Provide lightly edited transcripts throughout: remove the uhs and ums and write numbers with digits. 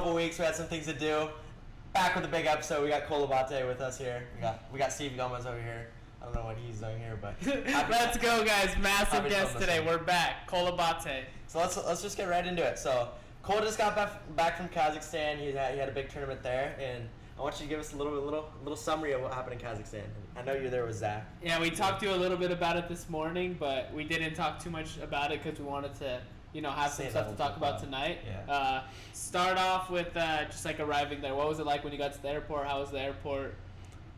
couple weeks. We had some things to do. Back with a big episode. We got Abate with us here. We got Steve Gomez over here. I don't know what he's doing here, but let's go, guys! Massive guest today. We're back, Abate. So let's just get right into it. So Cole just got back from Kazakhstan. He had a big tournament there, and I want you to give us a little summary of what happened in Kazakhstan. I know you're there with Zach. Yeah, we talked to you a little bit about it this morning, but we didn't talk too much about it because we wanted to, have some stuff to talk about tonight. Yeah. Start off with just like arriving there. What was it like when you got to the airport? How was the airport?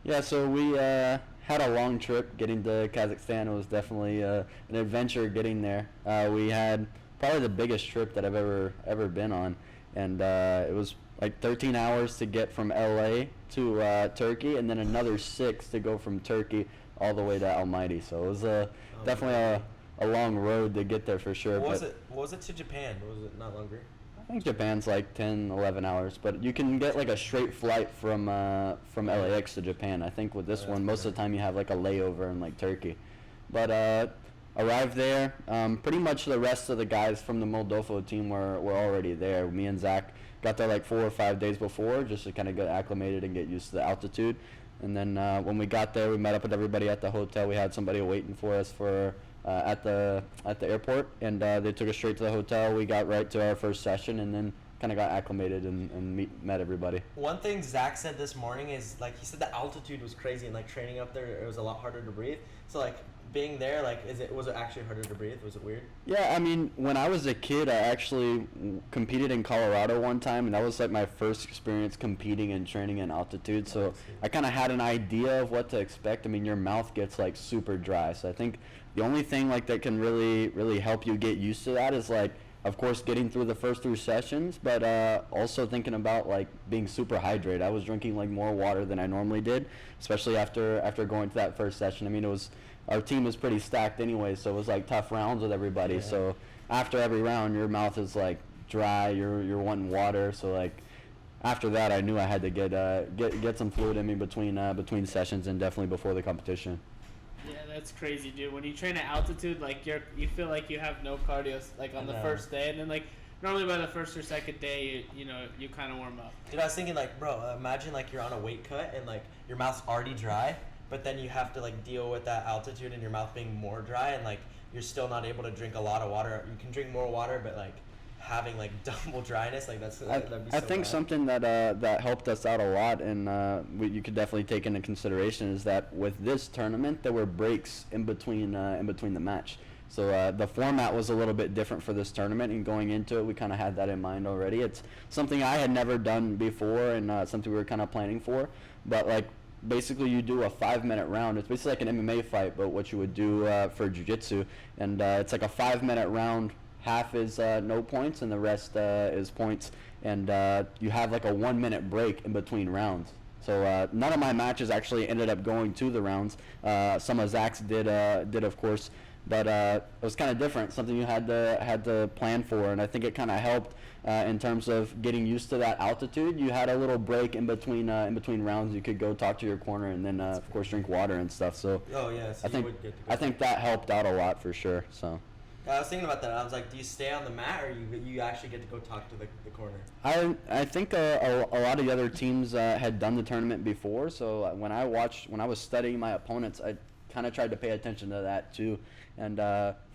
Yeah, so we had a long trip getting to Kazakhstan. It was definitely an adventure getting there. We had probably the biggest trip that I've ever been on, and it was like 13 hours to get from LA to Turkey, and then another 6 to go from Turkey all the way to Almaty. So it was definitely a long road to get there for sure. What was it to Japan? Was it not longer? I think Japan's like 10, 11 hours, but you can get like a straight flight from LAX to Japan. I think with this one, most of the time you have like a layover in like Turkey. But arrived there. Pretty much the rest of the guys from the Moldova team were already there. Me and Zach got there like 4 or 5 days before just to kind of get acclimated and get used to the altitude. And then when we got there, we met up with everybody at the hotel. We had somebody waiting for us at the airport, and they took us straight to the hotel. We got right to our first session, and then kind of got acclimated and met everybody. One thing Zach said this morning is, like, he said the altitude was crazy, and like training up there, it was a lot harder to breathe. So like being there, like, was it actually harder to breathe? Was it weird? Yeah, I mean, when I was a kid, I actually competed in Colorado one time, and that was like my first experience competing and training in altitude. So I kind of had an idea of what to expect. I mean, your mouth gets like super dry, so I think the only thing like that can really help you get used to that is like, of course, getting through the first 3 sessions, but also thinking about like being super hydrated. I was drinking like more water than I normally did, especially after going to that first session. I mean, our team was pretty stacked anyway, so it was like tough rounds with everybody. Yeah. So after every round, your mouth is like dry. You're wanting water. So like after that, I knew I had to get some fluid in me between sessions and definitely before the competition. Yeah, that's crazy, dude. When you train at altitude, like you feel like you have no cardio, like on the first day, and then like normally by the first or second day, you kind of warm up. Dude, I was thinking like, bro, imagine like you're on a weight cut and like your mouth's already dry, but then you have to like deal with that altitude and your mouth being more dry, and like you're still not able to drink a lot of water. You can drink more water, but like having like double dryness, like that'd be so I think bad. Something that helped us out a lot, and you could definitely take into consideration, is that with this tournament there were breaks in between the match. So the format was a little bit different for this tournament, and going into it, we kind of had that in mind already. It's something I had never done before, and something we were kind of planning for. But like basically, you do a 5-minute round. It's basically like an MMA fight, but what you would do for jiu-jitsu, and it's like a 5-minute round. Half is no points, and the rest is points. And you have like a 1-minute break in between rounds. So none of my matches actually ended up going to the rounds. Some of Zach's did of course, but it was kind of different. Something you had to plan for, and I think it kind of helped in terms of getting used to that altitude. You had a little break in between rounds. You could go talk to your corner, and then of course drink water and stuff. So so I think that helped out a lot for sure. So. I was thinking about that. I was like, do you stay on the mat, or you actually get to go talk to the corner? I think a lot of the other teams had done the tournament before, so when I was studying my opponents, I kind of tried to pay attention to that too. And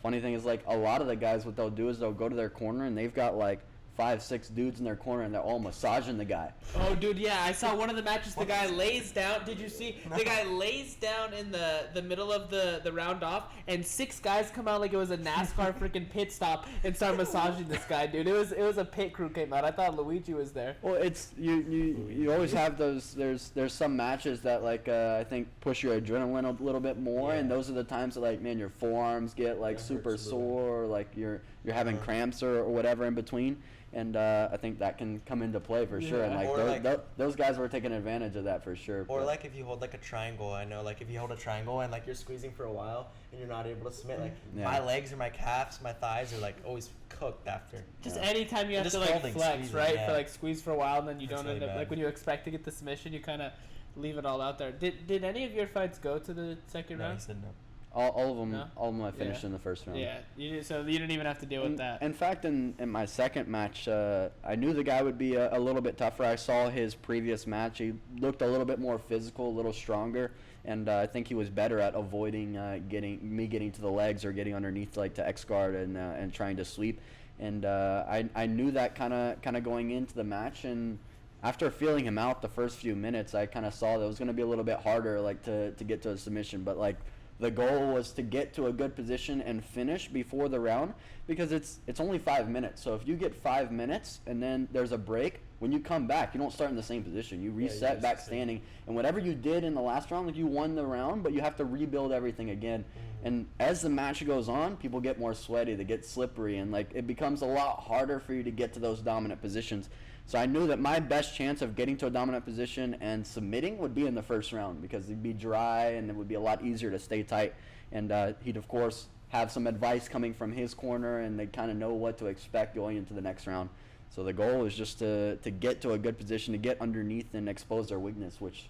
funny thing is, like, a lot of the guys, what they'll do is they'll go to their corner, and they've got like 5-6 dudes in their corner, and they're all massaging the guy. Oh, dude, yeah, I saw one of the matches. The guy lays down. Did you see? No. The guy lays down in the middle of the round off, and 6 guys come out like it was a NASCAR freaking pit stop and start massaging this guy, dude. It was a pit crew came out. I thought Luigi was there. Well, it's you always have those. There's some matches that like I think push your adrenaline a little bit more, and those are the times that like, man, your forearms get like super sore, or like you're having cramps or whatever in between. And I think that can come into play for sure. And like those guys were taking advantage of that for sure. Or like if you hold like a triangle, I know like if you hold a triangle and like you're squeezing for a while and you're not able to submit, like my legs or my calves, my thighs are like always cooked after. Just anytime you have to like flex, right? For like squeeze for a while, and then you don't end up like when you expect to get the submission, you kind of leave it all out there. Did any of your fights go to the second round? No, he said no. All of them. No? All of them I finished Yeah. in the first round. Yeah, so you didn't even have to deal with that. In fact, in my second match, I knew the guy would be a little bit tougher. I saw his previous match. He looked a little bit more physical, a little stronger, and I think he was better at avoiding getting to the legs or getting underneath like to X guard and trying to sweep. And I knew that kind of going into the match. And after feeling him out the first few minutes, I kind of saw that it was going to be a little bit harder like to get to a submission. But like the goal was to get to a good position and finish before the round, because it's only 5 minutes. So if you get 5 minutes and then there's a break, when you come back, you don't start in the same position. You reset back standing, and whatever you did in the last round, like you won the round, but you have to rebuild everything again. And as the match goes on, people get more sweaty, they get slippery, and like it becomes a lot harder for you to get to those dominant positions. So I knew that my best chance of getting to a dominant position and submitting would be in the first round, because it'd be dry and it would be a lot easier to stay tight. And he'd, of course, have some advice coming from his corner, and they'd kind of know what to expect going into the next round. So the goal is just to get to a good position, to get underneath and expose their weakness, which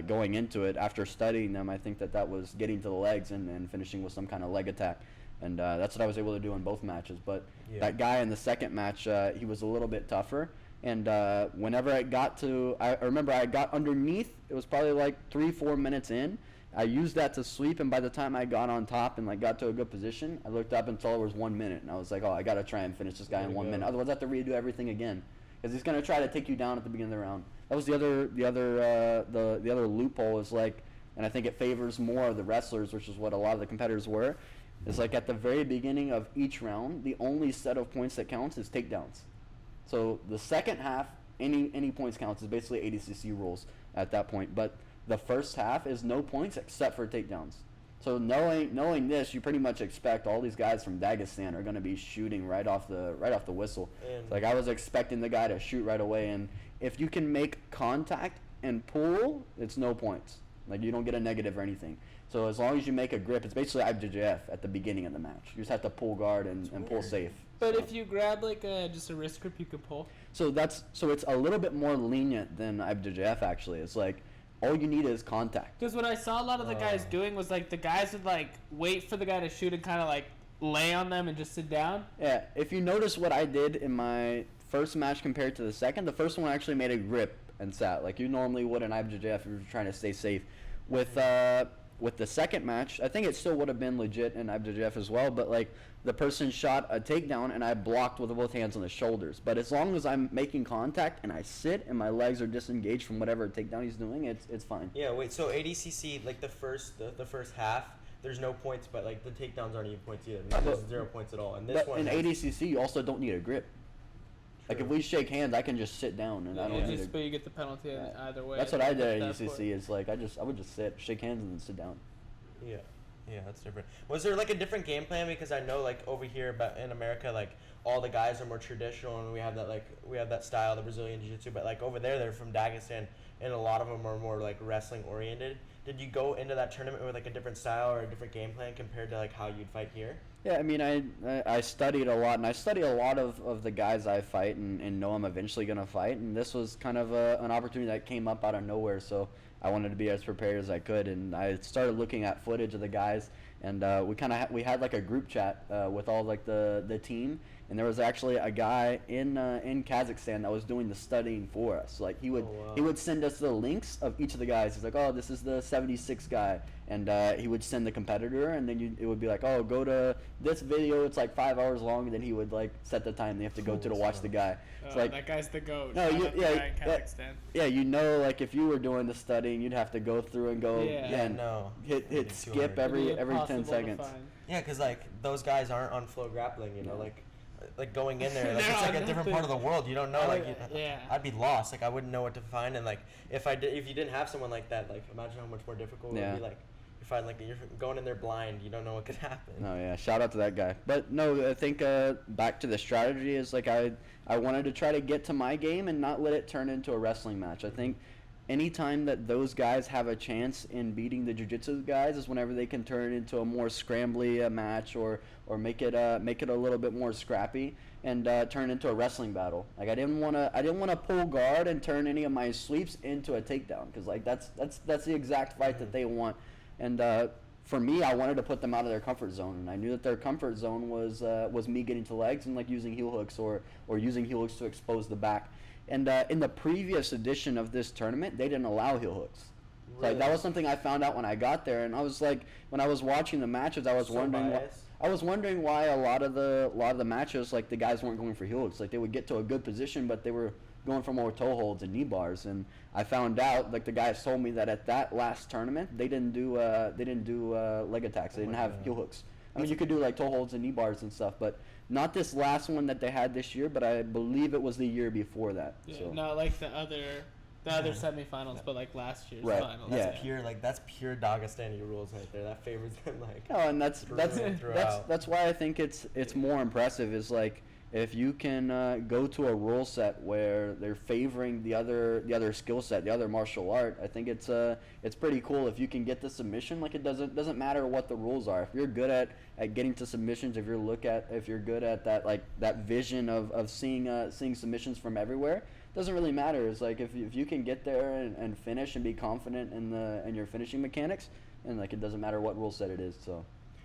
going into it, after studying them, I think that was getting to the legs and finishing with some kind of leg attack. And that's what I was able to do in both matches. But that guy in the second match, he was a little bit tougher. And whenever I remember I got underneath, it was probably like 3-4 minutes in. I used that to sweep, and by the time I got on top and like got to a good position, I looked up and saw it was 1 minute, and I was like, oh, I gotta try and finish this guy in 1 minute. Otherwise, I have to redo everything again, because he's gonna try to take you down at the beginning of the round. That was the other loophole is like, and I think it favors more of the wrestlers, which is what a lot of the competitors were. Is like at the very beginning of each round, the only set of points that counts is takedowns. So the second half, any points counts. Is basically ADCC rules at that point. But the first half is no points except for takedowns. So knowing this, you pretty much expect all these guys from Dagestan are going to be shooting right off the whistle. Like I was expecting the guy to shoot right away, and if you can make contact and pull, it's no points. Like you don't get a negative or anything. So as long as you make a grip, it's basically IBJJF at the beginning of the match. You just have to pull guard and pull safe. But if you grab like just a wrist grip, you can pull. So it's a little bit more lenient than IBJJF actually. It's like all you need is contact. Because what I saw a lot of the guys doing was like the guys would like wait for the guy to shoot and kind of like lay on them and just sit down. Yeah, if you notice what I did in my first match compared to the second, the first one I actually made a grip and sat like you normally would in IBJJF if you're trying to stay safe. With the second match, I think it still would have been legit in IBJJF as well, but like the person shot a takedown and I blocked with both hands on the shoulders. But as long as I'm making contact and I sit and my legs are disengaged from whatever takedown he's doing, it's fine. Yeah, wait, so ADCC, like the first half, there's no points, but like the takedowns aren't even points either. There's 0 points at all. And this but one in ADCC, you also don't need a grip. Like if we shake hands, I can just sit down and I don't need but you get the penalty either way. That's what I did at ADCC. Is like I would just sit, shake hands, and then sit down. Yeah, that's different. Was there like a different game plan? Because I know like over here, but in America, like all the guys are more traditional, and we have that style, the Brazilian jiu-jitsu. But like over there, they're from Dagestan, and a lot of them are more like wrestling oriented. Did you go into that tournament with like a different style or a different game plan compared to like how you'd fight here? Yeah, I mean, I studied a lot, and I study a lot of the guys I fight and know I'm eventually going to fight, and this was kind of an opportunity that came up out of nowhere, so I wanted to be as prepared as I could, and I started looking at footage of the guys, and we had like a group chat with all like the team, and there was actually a guy in Kazakhstan that was doing the studying for us. Like he would send us the links of each of the guys. He's like, oh, this is the 76 guy, and he would send the competitor, and then it would be like, oh, go to this video. It's like 5 hours long, and then he would like set the time they have to go to watch the guy. It's like that guy's the goat. No, in Kazakhstan. Yeah, like if you were doing the studying, you'd have to go through and go hit skip every 10 seconds. Yeah, because like those guys aren't on flow grappling, you know, like going in there, like it's like a different part of the world. You don't know, I'd be lost. Like I wouldn't know what to find, and like if you didn't have someone like that, like imagine how much more difficult it would be. Like you find like you're going in there blind, you don't know what could happen. Oh yeah, shout out to that guy. But no, I think back to the strategy is like I wanted to try to get to my game and not let it turn into a wrestling match. I think anytime that those guys have a chance in beating the jiu-jitsu guys is whenever they can turn it into a more scrambly match or make it a little bit more scrappy and turn it into a wrestling battle. Like I didn't want to pull guard and turn any of my sweeps into a takedown, because like that's the exact fight that they want. And for me, I wanted to put them out of their comfort zone, and I knew that their comfort zone was me getting to legs and like using heel hooks or using heel hooks to expose the back. And in the previous edition of this tournament, they didn't allow heel hooks. Really? Like that was something I found out when I got there, and I was like, when I was watching the matches, I was wondering why a lot of the matches, like the guys weren't going for heel hooks. Like they would get to a good position, but they were going for more toe holds and knee bars. And I found out, like the guys told me that at that last tournament, they didn't do leg attacks. They didn't have heel hooks. I mean, you could do like toe holds and knee bars and stuff, but not this last one that they had this year. But I believe it was the year before that. Yeah, so. not like the other semifinals, but like last year's Right. finals. That's pure Dagestani rules right there. That favors them like. Oh, and that's why I think it's more impressive. Is like if you can go to a rule set where they're favoring the other skill set, the other martial art. I think it's pretty cool if you can get the submission. Like it doesn't matter what the rules are. If you're good at getting to submissions, if you're good at that, like that vision of seeing submissions from everywhere, doesn't really matter. It's like if you can get there and finish and be confident in your finishing mechanics, and like it doesn't matter what rule set it is. So.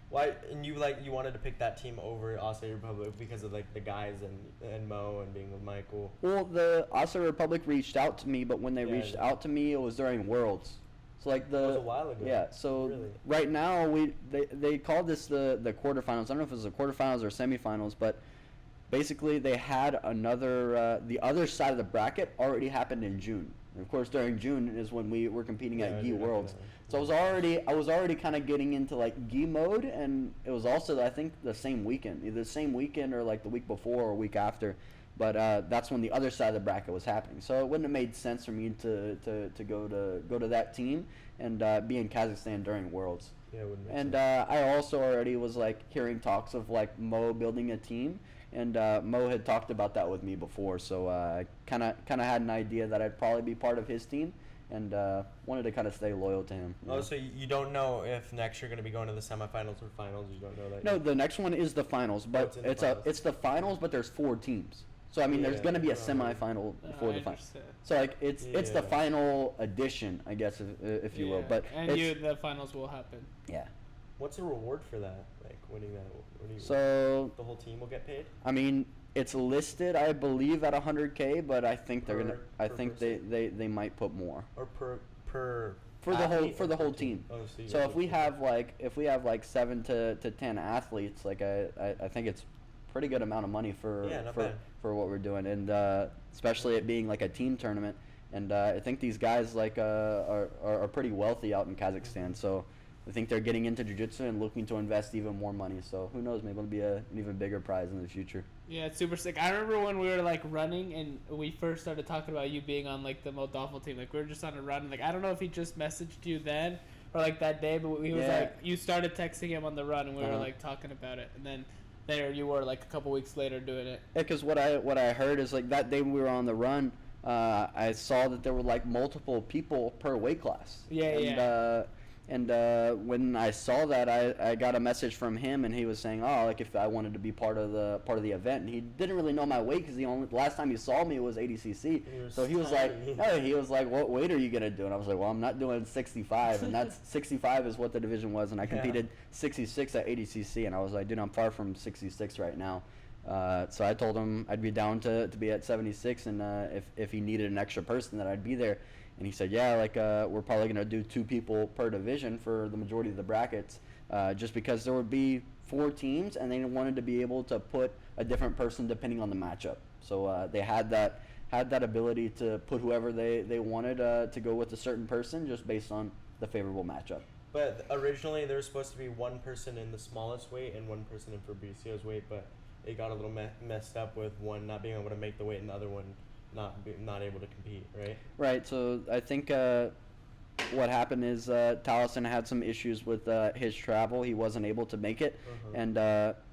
Why? And you wanted to pick that team over Asa Republic because of like the guys and Mo and being with Michael. Well, the Asa Republic reached out to me, but when they reached out to me, it was during Worlds. So like That was a while ago. Yeah. So Really? right now they called this the quarterfinals. I don't know if it was the quarterfinals or semifinals, but basically they had another the other side of the bracket already happened in June. And of course, during June is when we were competing at GI Worlds. So I was already kind of getting into like GI mode, and it was also I think the same weekend, either the same weekend or like the week before or week after. But that's when the other side of the bracket was happening. So it wouldn't have made sense for me to go to that team and be in Kazakhstan during Worlds. Yeah, it wouldn't make And sense. I also already was like hearing talks of like Mo building a team, and Mo had talked about that with me before. So I kind of had an idea that I'd probably be part of his team, and wanted to kind of stay loyal to him. Oh, so you don't know if next you're going to be going to the semifinals or finals? You don't know that? No, the next one is the finals, but it's in the finals. it's the finals, but there's 4 teams. So I mean, there's going to be a semifinal before the final. So like it's the final edition, I guess, if you will. But the finals will happen. Yeah. What's the reward for that? Like winning that? So the whole team will get paid? I mean, it's listed, I believe, at 100K, but I think they're gonna. I think they might put more. Or per. For the whole team. Oh, so if we have like 7 to 10 athletes, like I think it's pretty good amount of money for what we're doing, and especially it being like a team tournament, and I think these guys like are pretty wealthy out in Kazakhstan, so I think they're getting into jiu-jitsu and looking to invest even more money. So who knows, maybe it'll be an even bigger prize in the future. Yeah, it's super sick. I remember when we were like running and we first started talking about you being on like the Moldawful team. Like we were just on a run. And, like I don't know if he just messaged you then or like that day, but he was like you started texting him on the run and we were like talking about it, and then there you were like a couple weeks later doing it. Yeah, because what I heard is like that day we were on the run, I saw that there were like multiple people per weight class. And when I saw that, I got a message from him, and he was saying, "Oh, like if I wanted to be part of the event." And he didn't really know my weight because the last time he saw me was 80cc. So he was like, "What weight are you gonna do?" And I was like, "Well, I'm not doing 65, and that's 65 is what the division was." And I competed 66 at 80cc, and I was like, "Dude, I'm far from 66 right now." So I told him I'd be down to be at 76, and if he needed an extra person, that I'd be there. And he said, yeah, like we're probably going to do 2 people per division for the majority of the brackets, just because there would be 4 teams, and they wanted to be able to put a different person depending on the matchup. So they had that ability to put whoever they wanted to go with a certain person just based on the favorable matchup. But originally there was supposed to be 1 person in the smallest weight and 1 person in Fabrizio's weight, but it got a little messed up with one not being able to make the weight and the other one not able to compete, right? Right. So I think what happened is Taliesin had some issues with his travel. He wasn't able to make it, and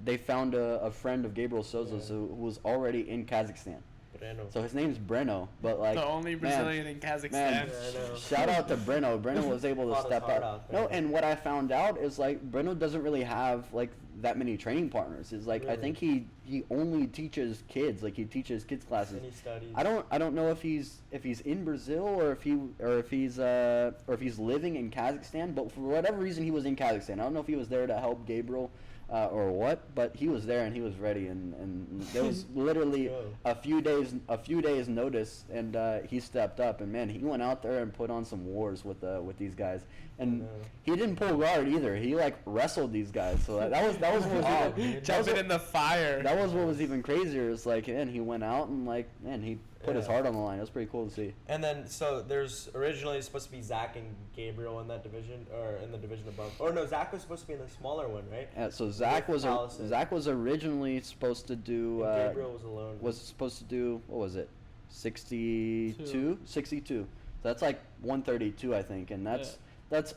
they found a friend of Gabriel Souza's who was already in Kazakhstan. Breno. So his name's Breno, but like the only Brazilian in Kazakhstan. Man, shout out to Breno. Breno was able to step up. No, and what I found out is like Breno doesn't really have like that many training partners. Is like I think he only teaches kids, like he teaches kids classes. And he studies. I don't know if he's in Brazil or if he's living in Kazakhstan, but for whatever reason he was in Kazakhstan. I don't know if he was there to help Gabriel or what, but he was there and he was ready, and there was literally a few days notice, and he stepped up, and man, he went out there and put on some wars with these guys, and he didn't pull guard either. He like wrestled these guys, so that was what was jumping in the fire. That was what was even crazier. It's like, and he went out and like, man, he put his heart on the line. It was pretty cool to see. And then, so there's originally supposed to be Zach and Gabriel in that division, or in the division above. Or no, Zach was supposed to be in the smaller one, right? Yeah, so Zach was originally supposed to do. And Gabriel was alone. Was supposed to do, what was it, 62? 62. So that's like 132, I think, and that's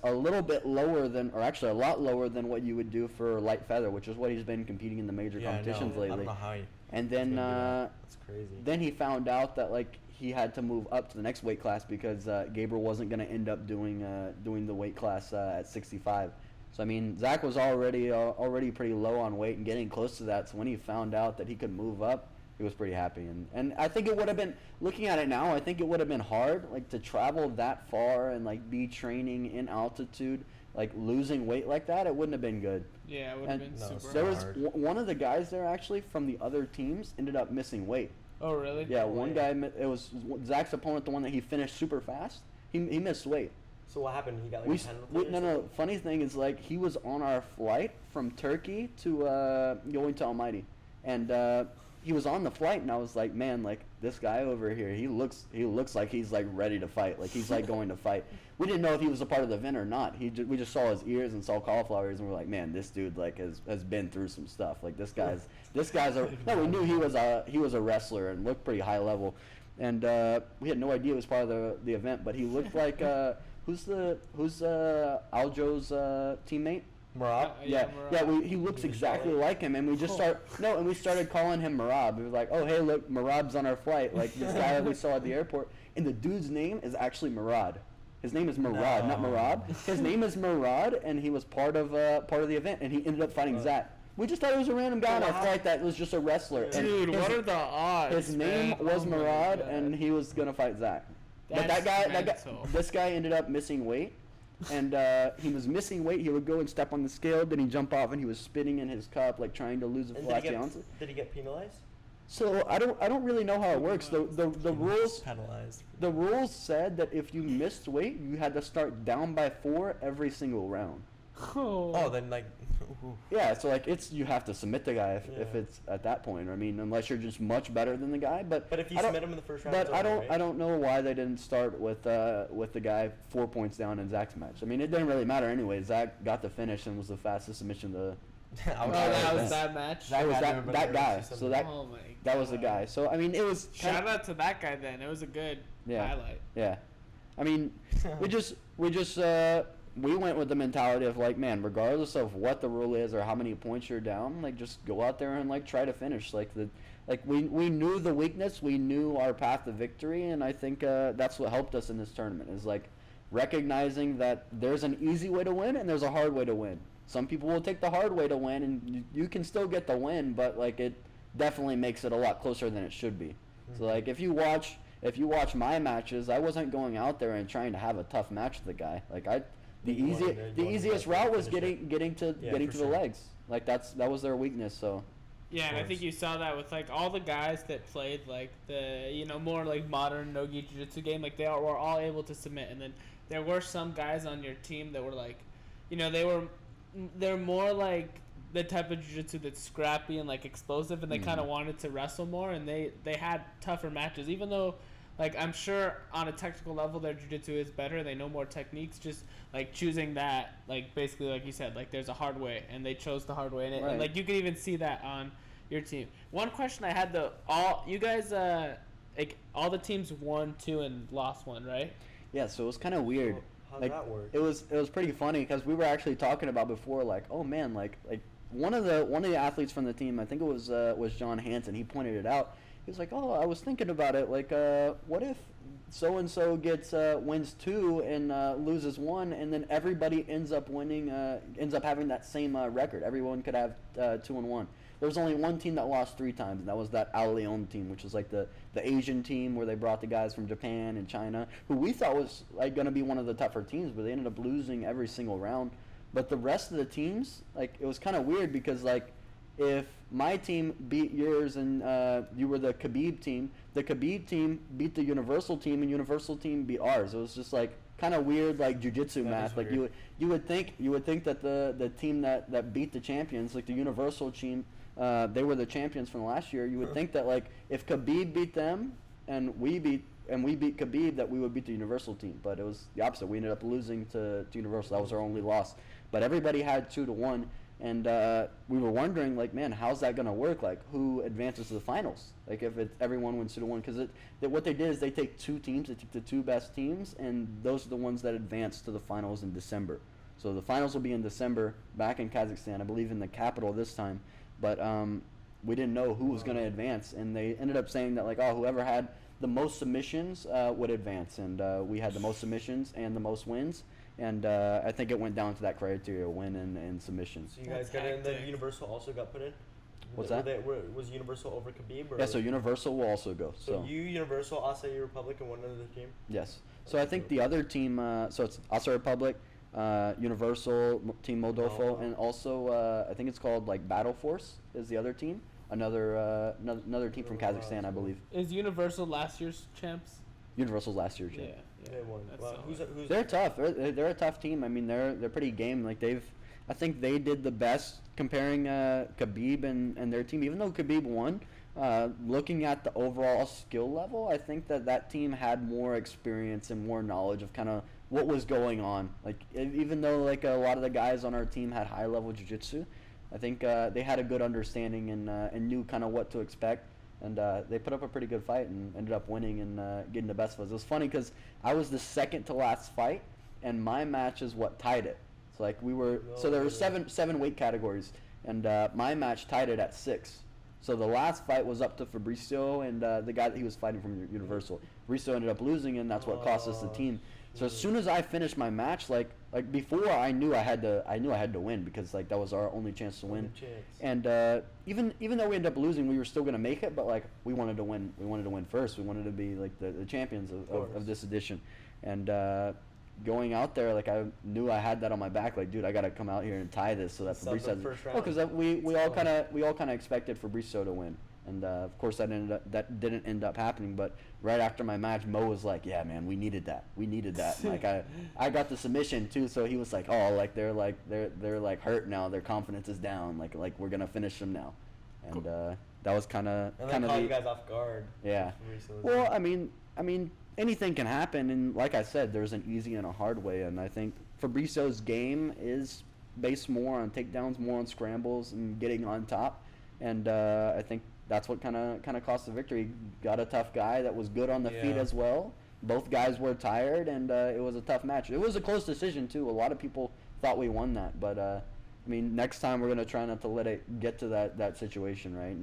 a little bit lower than, or actually a lot lower than what you would do for light feather, which is what he's been competing in the major competitions lately. I don't know how and then that's crazy. Then he found out that like he had to move up to the next weight class because Gabriel wasn't going to end up doing the weight class at 65. So I mean, Zach was already pretty low on weight and getting close to that. So when he found out that he could move up, he was pretty happy. And I think it would have been, looking at it now, I think it would have been hard like to travel that far and like be training in altitude, like losing weight like that. It wouldn't have been good. Yeah, it would have been super There hard. was one of the guys there actually from the other teams ended up missing weight. Oh, really? Yeah, one guy, it was Zach's opponent, the one that he finished super fast. He missed weight. So what happened? He got like a penalty? No. Funny thing is, like, he was on our flight from Turkey to going to Almighty, and he was on the flight, and I was like, man, like this guy over here, he looks like he's like ready to fight, like he's like going to fight. We didn't know if he was a part of the event or not. We just saw his ears and saw cauliflower ears, and we're like, man, this dude like has been through some stuff. Like this guy's no, we knew he was a wrestler and looked pretty high level, and we had no idea it was part of the event, but he looked like who's Aljo's teammate? Marab? He looks exactly like him, and we just started calling him Marab. We were like, oh hey, look, Marab's on our flight, like this guy that we saw at the airport, and the dude's name is actually Murad. His name is Murad, not Marab. His name is Murad, and he was part of the event, and he ended up fighting Zach. We just thought it was a random guy on our flight that was just a wrestler. Dude, what are the odds? His name was Murad, and he was gonna fight Zach. But this guy ended up missing weight, and he was missing weight. He would go and step on the scale, then he'd jump off, and he was spitting in his cup, like trying to lose a few ounces. Did he get penalized? So I don't really know how it works. The rules penalized. The rules said that if you missed weight, you had to start down by 4 every single round. Oh, then like. Yeah, so like you have to submit the guy if it's at that point. I mean, unless you're just much better than the guy. But if you submit him in the first round. But I don't know why they didn't start with the guy 4 points down in Zach's match. I mean, it didn't really matter anyway. Zach got the finish and was the fastest submission to. That was that match. That was that guy. So that was the guy. So I mean, it was. Shout out to that guy then. It was a good highlight. Yeah, I mean, we went with the mentality of like, man, regardless of what the rule is or how many points you're down, like just go out there and like try to finish. We knew the weakness, we knew our path to victory, and I think that's what helped us in this tournament is like recognizing that there's an easy way to win and there's a hard way to win. Some people will take the hard way to win, and you can still get the win, but like it definitely makes it a lot closer than it should be. Mm-hmm. So like if you watch my matches, I wasn't going out there and trying to have a tough match with the guy. Like the easiest route was getting to the legs. Like that was their weakness. So. Yeah, and I think you saw that with like all the guys that played like the more like modern no-gi jiu-jitsu game. Like were all able to submit, and then there were some guys on your team that were like, they're more like the type of jiu-jitsu that's scrappy and like explosive, and they kind of wanted to wrestle more, and they had tougher matches, even though. Like, I'm sure on a technical level their jiu-jitsu is better. They know more techniques. Just, like, choosing that, like, basically, like you said, like, there's a hard way. And they chose the hard way. And, like, you could even see that on your team. One question I had, though. You guys, like, all the teams won 2 and lost 1, right? Yeah, so it was kind of weird. How did that work? It was pretty funny because we were actually talking about before, like, oh, man, like one of the athletes from the team, I think it was John Hansen, he pointed it out. He was like, oh, I was thinking about it, like, what if so and so gets wins 2 and loses 1, and then everybody ends up winning, ends up having that same record. Everyone could have 2-1. There was only one team that lost 3 times, and that was that Al Leon team, which was like the Asian team where they brought the guys from Japan and China, who we thought was like going to be one of the tougher teams, but they ended up losing every single round. But the rest of the teams, like, it was kind of weird because, like, if my team beat yours and you were the Khabib team beat the Universal team, and Universal team beat ours. It was just like kind of weird, like jiu-jitsu math. Like you would think that the team that beat the champions, like the Universal team, they were the champions from last year. You would think that, like, if Khabib beat them and we beat Khabib, that we would beat the Universal team. But it was the opposite. We ended up losing to Universal. That was our only loss. But everybody had 2-1. And we were wondering, like, man, how's that going to work? Like, who advances to the finals? Like, if everyone wins 2-1. Because what they did is they take 2 teams. They take the 2 best teams, and those are the ones that advance to the finals in December. So the finals will be in December back in Kazakhstan, I believe in the capital this time. But we didn't know who was going to advance. And they ended up saying that, like, oh, whoever had the most submissions would advance. And we had the most submissions and the most wins. And I think it went down to that criteria, win and submission. So you guys got in, then Universal also got put in? What's that? Was Universal over Khabib? Or Yeah, so Universal will also go. So you, Universal, Acai Republic, and one other team? Yes. So I think the other team, so it's Acai Republic, Universal, Team Moldova, and also I think it's called, like, Battle Force is the other team. Another team from Kazakhstan, I believe. Is Universal last year's champs? Universal's last year's champ. Yeah. They won. Wow. Who's They're tough. They're a tough team. I mean, they're pretty game. Like, I think they did the best comparing Khabib and their team. Even though Khabib won, looking at the overall skill level, I think that team had more experience and more knowledge of kind of what was going on. Like, even though, like, a lot of the guys on our team had high level jiu-jitsu, I think they had a good understanding and knew kind of what to expect. And they put up a pretty good fight and ended up winning and getting the best of us. It was funny because I was the second to last fight, and my match is what tied it. So, like, so there were seven weight categories, and my match tied it at 6. So the last fight was up to Fabricio and the guy that he was fighting from Universal. Fabricio ended up losing, and that's what cost us the team. So as soon as I finished my match, like before, I knew I had to win because, like, that was our only chance to win. And even though we ended up losing, we were still gonna make it. But, like, we wanted to win. We wanted to win first. We wanted to be, like, the champions of this edition. And going out there, like, I knew I had that on my back. Like, dude, I gotta come out here and tie this so that Fabricio. Well, because we all kind of expected Fabricio to win. And of course that didn't end up happening. But right after my match, Mo was like, "Yeah, man, we needed that. Like, I got the submission too." So he was like, "Oh, like they're like hurt now. Their confidence is down. Like we're gonna finish them now." And that was kind of you guys off guard. Yeah. Well, I mean, anything can happen. And like I said, there's an easy and a hard way. And I think Fabricio's game is based more on takedowns, more on scrambles, and getting on top. And I think that's what kind of cost the victory. Got a tough guy that was good on the feet as well. Both guys were tired, and it was a tough match. It was a close decision too. A lot of people thought we won that, but I mean, next time we're gonna try not to let it get to that situation, right?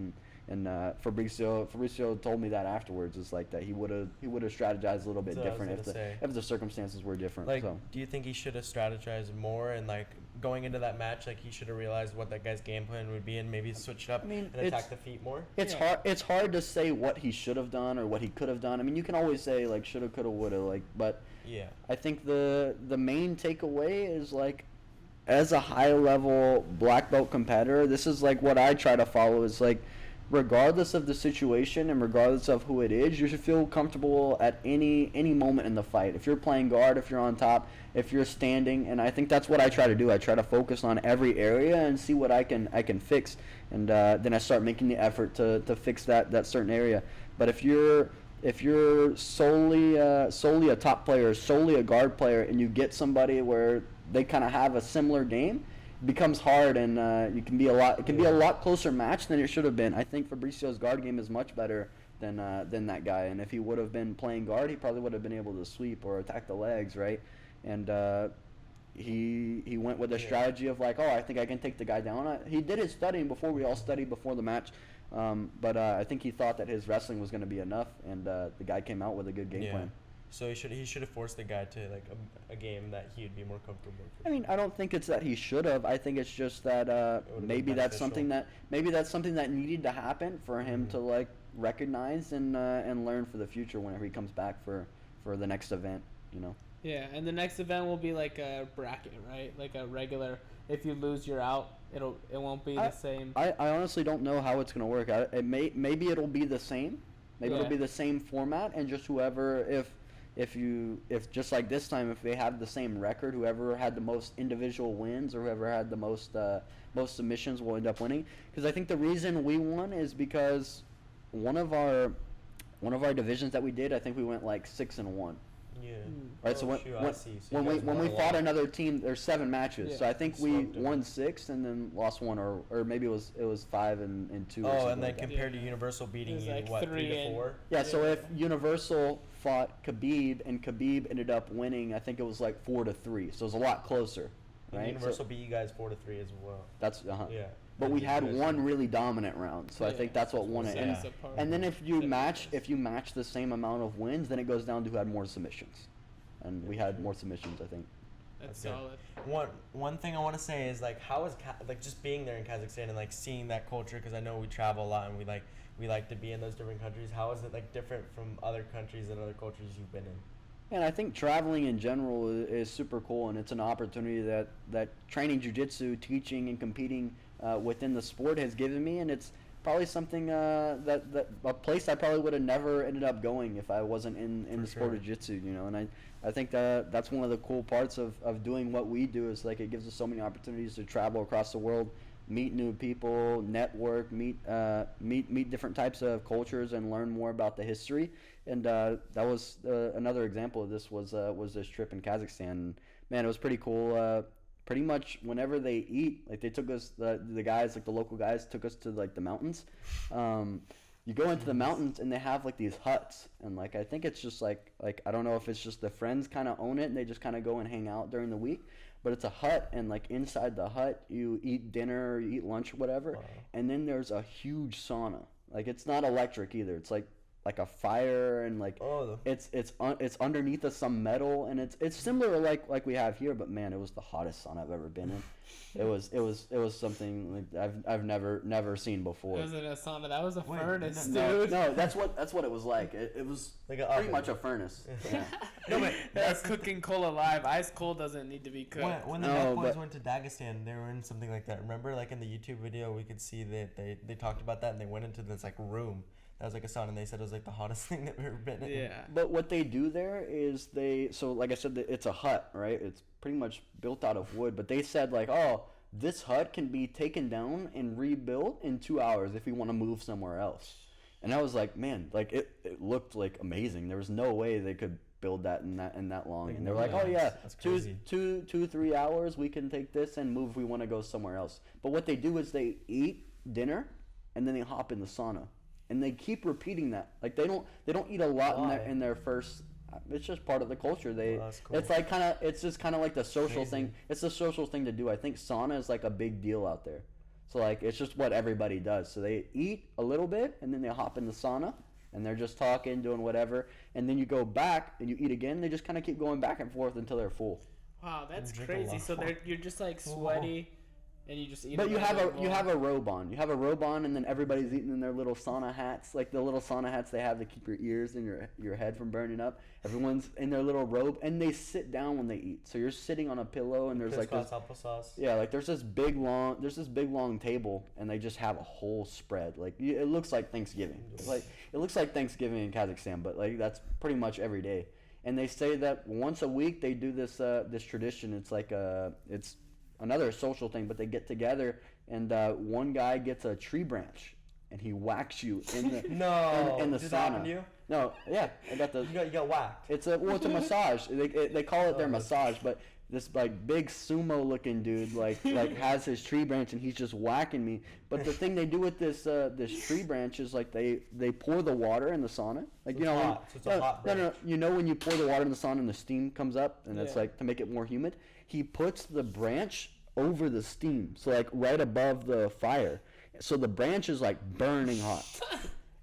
And Fabricio told me that afterwards. It's like that he would have strategized a little bit different if the circumstances were different. Like, so. Do you think he should have strategized more and, like, going into that match, like, he should have realized what that guy's game plan would be and maybe switch up and attack the feet more? It's hard to say what he should have done or what he could have done. I mean, you can always say, like, shoulda, coulda, woulda, like, but yeah, I think the main takeaway is, like, as a high level black belt competitor, this is, like, what I try to follow is, like, regardless of the situation and regardless of who it is, you should feel comfortable at any moment in the fight. If you're playing guard, if you're on top, if you're standing, and I think that's what I try to do. I try to focus on every area and see what I can fix, and then I start making the effort to fix that certain area. But if you're solely a top player, solely a guard player, and you get somebody where they kind of have a similar game, becomes hard, and it can be a lot closer match than it should have been. I think Fabricio's guard game is much better than that guy, and if he would have been playing guard, he probably would have been able to sweep or attack the legs, right? And he went with a strategy of, like, oh, I think I can take the guy down. He did his studying before. We all studied before the match, but I think he thought that his wrestling was going to be enough, and the guy came out with a good game plan. So he should have forced the guy to like a game that he would be more comfortable with. I mean, I don't think it's that he should have. I think it's just that maybe that's something that needed to happen for him to like recognize and learn for the future whenever he comes back for the next event. You know. Yeah, and the next event will be like a bracket, right? Like a regular. If you lose, you're out. It won't be the same. I honestly don't know how it's gonna work. Maybe it'll be the same. Maybe it'll be the same format, and just whoever if just like this time, if they have the same record, whoever had the most individual wins or whoever had the most submissions will end up winning. Because I think the reason we won is because one of our divisions that we did, I think we went like 6-1. Yeah. Right. So when we fought another team, there's 7 matches. Yeah. So I think we won 6 and then lost 1, or maybe it was 5 and 2. Oh, and then compared to Universal beating you, like what, 3-4? Yeah. So if Universal fought Khabib and Khabib ended up winning, I think it was like 4-3. So it was a lot closer. Right. And Universal beat you guys 4-3 as well. That's Yeah. But we had one really dominant round, so I think that's what won it. And then if you match the same amount of wins, then it goes down to who had more submissions, and we had more submissions, I think. That's solid. One thing I want to say is like, how is like just being there in Kazakhstan and like seeing that culture, because I know we travel a lot and we like to be in those different countries. How is it like different from other countries and other cultures you've been in? And I think traveling in general is super cool, and it's an opportunity that training jiu-jitsu, teaching, and competing within the sport has given me, and it's probably something that a place I probably would have never ended up going if I wasn't in the sport of jiu-jitsu, you know. And I think that's one of the cool parts of doing what we do, is like it gives us so many opportunities to travel across the world, meet new people, network, meet different types of cultures, and learn more about the history. And that was another example of this was this trip in Kazakhstan. Man, it was pretty cool. Pretty much whenever they eat, like they took us, the guys, like the local guys took us to like the mountains. You go into the mountains and they have like these huts, and like I think it's just like I don't know if it's just the friends kind of own it and they just kind of go and hang out during the week, but it's a hut, and like inside the hut you eat dinner, you eat lunch or whatever. Wow. And then there's a huge sauna. Like it's not electric either. It's like a fire, and like it's underneath of some metal, and it's similar like we have here, but man, it was the hottest sauna I've ever been in. It was something like I've never seen before. It wasn't a sauna, that was a furnace, dude. No, that's what it was like. It was like pretty much a furnace. Yeah. No, but that's cooking coal alive. Ice cold doesn't need to be cooked. When the Net Boys went to Dagestan, they were in something like that. Remember, like in the YouTube video, we could see that they talked about that, and they went into this like room. That was like a sauna, and they said it was like the hottest thing that we've ever been in. Yeah. But what they do there is so like I said, it's a hut, right? It's pretty much built out of wood. But they said like, oh, this hut can be taken down and rebuilt in 2 hours if we want to move somewhere else. And I was like, man, like it looked like amazing. There was no way they could build that in that long. And they were like, oh yeah, 2-3 hours, we can take this and move if we want to go somewhere else. But what they do is they eat dinner and then they hop in the sauna. And they keep repeating that. Like they don't eat a lot in their first. It's just part of the culture. Cool. It's like it's just kind of like the social thing. It's the social thing to do. I think sauna is like a big deal out there. So like it's just what everybody does. So they eat a little bit and then they hop in the sauna and they're just talking, doing whatever. And then you go back and you eat again. They just kind of keep going back and forth until they're full. Wow, that's crazy. So you're just like sweaty. And you just eat. But you have a robe on. You have a robe on, and then everybody's eating in their little sauna hats, like the little sauna hats they have to keep your ears and your head from burning up. Everyone's in their little robe, and they sit down when they eat. So you're sitting on a pillow, and there's like this applesauce. Yeah, like there's this big long table, and they just have a whole spread. Like it looks like Thanksgiving. It looks like Thanksgiving in Kazakhstan, but like that's pretty much every day. And they say that once a week they do this tradition. It's like it's another social thing, but they get together and one guy gets a tree branch and he whacks you in the in the did sauna. That happen to you? No, yeah, I got the. You got whacked. It's a massage. They call it their massage, but this like big sumo looking dude like has his tree branch and he's just whacking me. But the thing they do with this tree branch is like they pour the water in the sauna. Like so it's a hot branch. No. You know when you pour the water in the sauna and the steam comes up and it's like to make it more humid. He puts the branch over the steam, so like right above the fire, so the branch is like burning hot.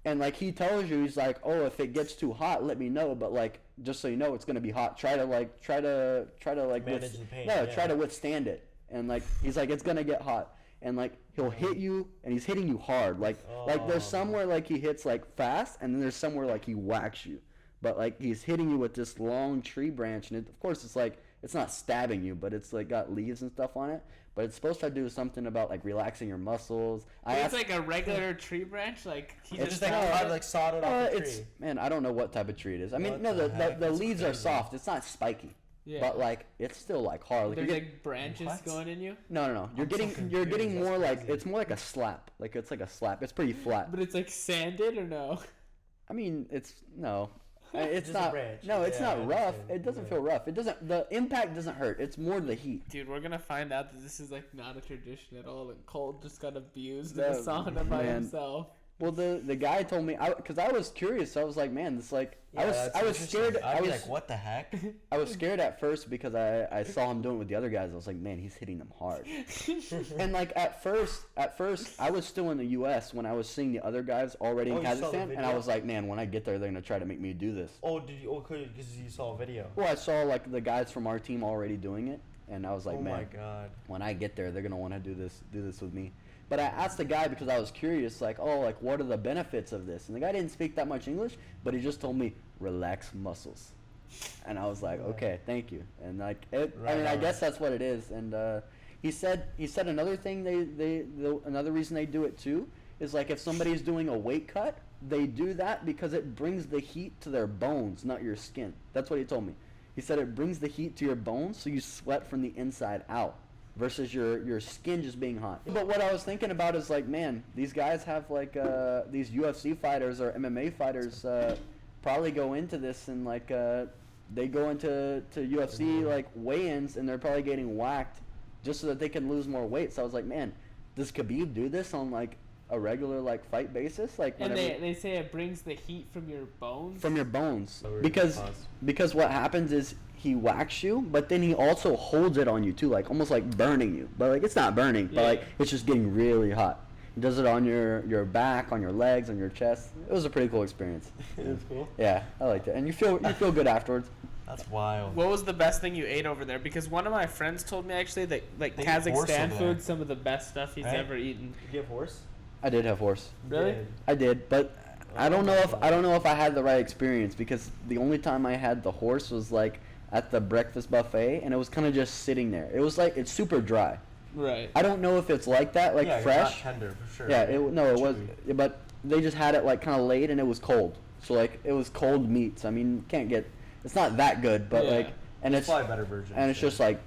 And like he tells you, he's like, oh, if it gets too hot, let me know. But like, just so you know, it's gonna be hot. Try to manage the pain. try to withstand it. And like he's like, it's gonna get hot. And like he'll hit you, and he's hitting you hard. Like there's somewhere like he hits like fast, and then there's somewhere like he whacks you. But like he's hitting you with this long tree branch, and of course it's like it's not stabbing you, but it's like got leaves and stuff on it. But it's supposed to do something about like relaxing your muscles. It's like a regular tree branch, like he It's just like sawed off the tree. Man, I don't know what type of tree it is. I mean, What no, the the heck? the That's leaves are crazy. soft. It's not spiky. Yeah. But like it's still like hard. Like, There's you like branches What? going in you. no. You're getting confused. more That's like crazy. it's more like a slap. Like it's like a slap. It's pretty flat. But it's like sanded or no? I mean, it's no. It's Just a not. branch. No, it's Yeah, I not rough. understand. It doesn't Yeah. feel rough. It doesn't. The impact doesn't hurt. It's more the heat. Dude, we're gonna find out that this is like not a tradition at all. And Cole just got abused No, in the sauna by man. himself. Well, the guy told me because I was curious. I was like, man, this like I was scared. I'd be like, what the heck? I was scared at first because I saw him doing it with the other guys. I was like, man, he's hitting them hard. And like at first, I was still in the U.S. when I was seeing the other guys already in Oh, you saw the Kazakhstan, and I video? was like, man, when I get there, they're gonna try to make me do this. Oh, did you? Oh, because you saw a video. Well, I saw like the guys from our team already doing it, and I was like, Oh man, my god. when I get there, they're gonna want to do this with me. But I asked the guy because I was curious, like, oh, like what are the benefits of this? And the guy didn't speak that much English, but he just told me relax muscles, and I was like, okay, thank you. And like, I Right mean, I on. guess that's what it is. And he said another thing another reason they do it too is like if somebody's doing a weight cut, they do that because it brings the heat to their bones, not your skin. That's what he told me. He said it brings the heat to your bones, so you sweat from the inside out versus your skin just being hot. But what I was thinking about is like, man, these guys have like these UFC fighters or MMA fighters probably go into this and like they go into UFC like weigh-ins and they're probably getting whacked just so that they can lose more weight. So I was like, man, does Khabib do this on like a regular like fight basis? Like And whenever they say it brings the heat from your bones. from your bones Oh, really? because Pause. what happens is he whacks you, but then he also holds it on you too, like almost like burning you. But like it's not burning, but Yeah. like it's just getting really hot. He does it on your back, on your legs, on your chest. It was a pretty cool experience. That's cool. Yeah, I liked it, and you feel good afterwards. That's wild. What was the best thing you ate over there? Because one of my friends told me actually that like They eat horse Kazakhstan over food, there. some of the best stuff he's Right? ever eaten. Did you have horse? I did have horse. Really? Did. I did, but I don't know my if God. I don't know if I had the right experience because the only time I had the horse was like at the breakfast buffet, and it was kind of just sitting there. It was like it's super dry. Right. I don't know if it's like that, like Yeah, fresh. Not tender for sure. Yeah, right? it was, Chewy. but they just had it like kind of late, and it was cold. So like it was cold meats. I mean, can't get. It's not that good, but Yeah. like, and There's it's probably better versions. and it's too. just like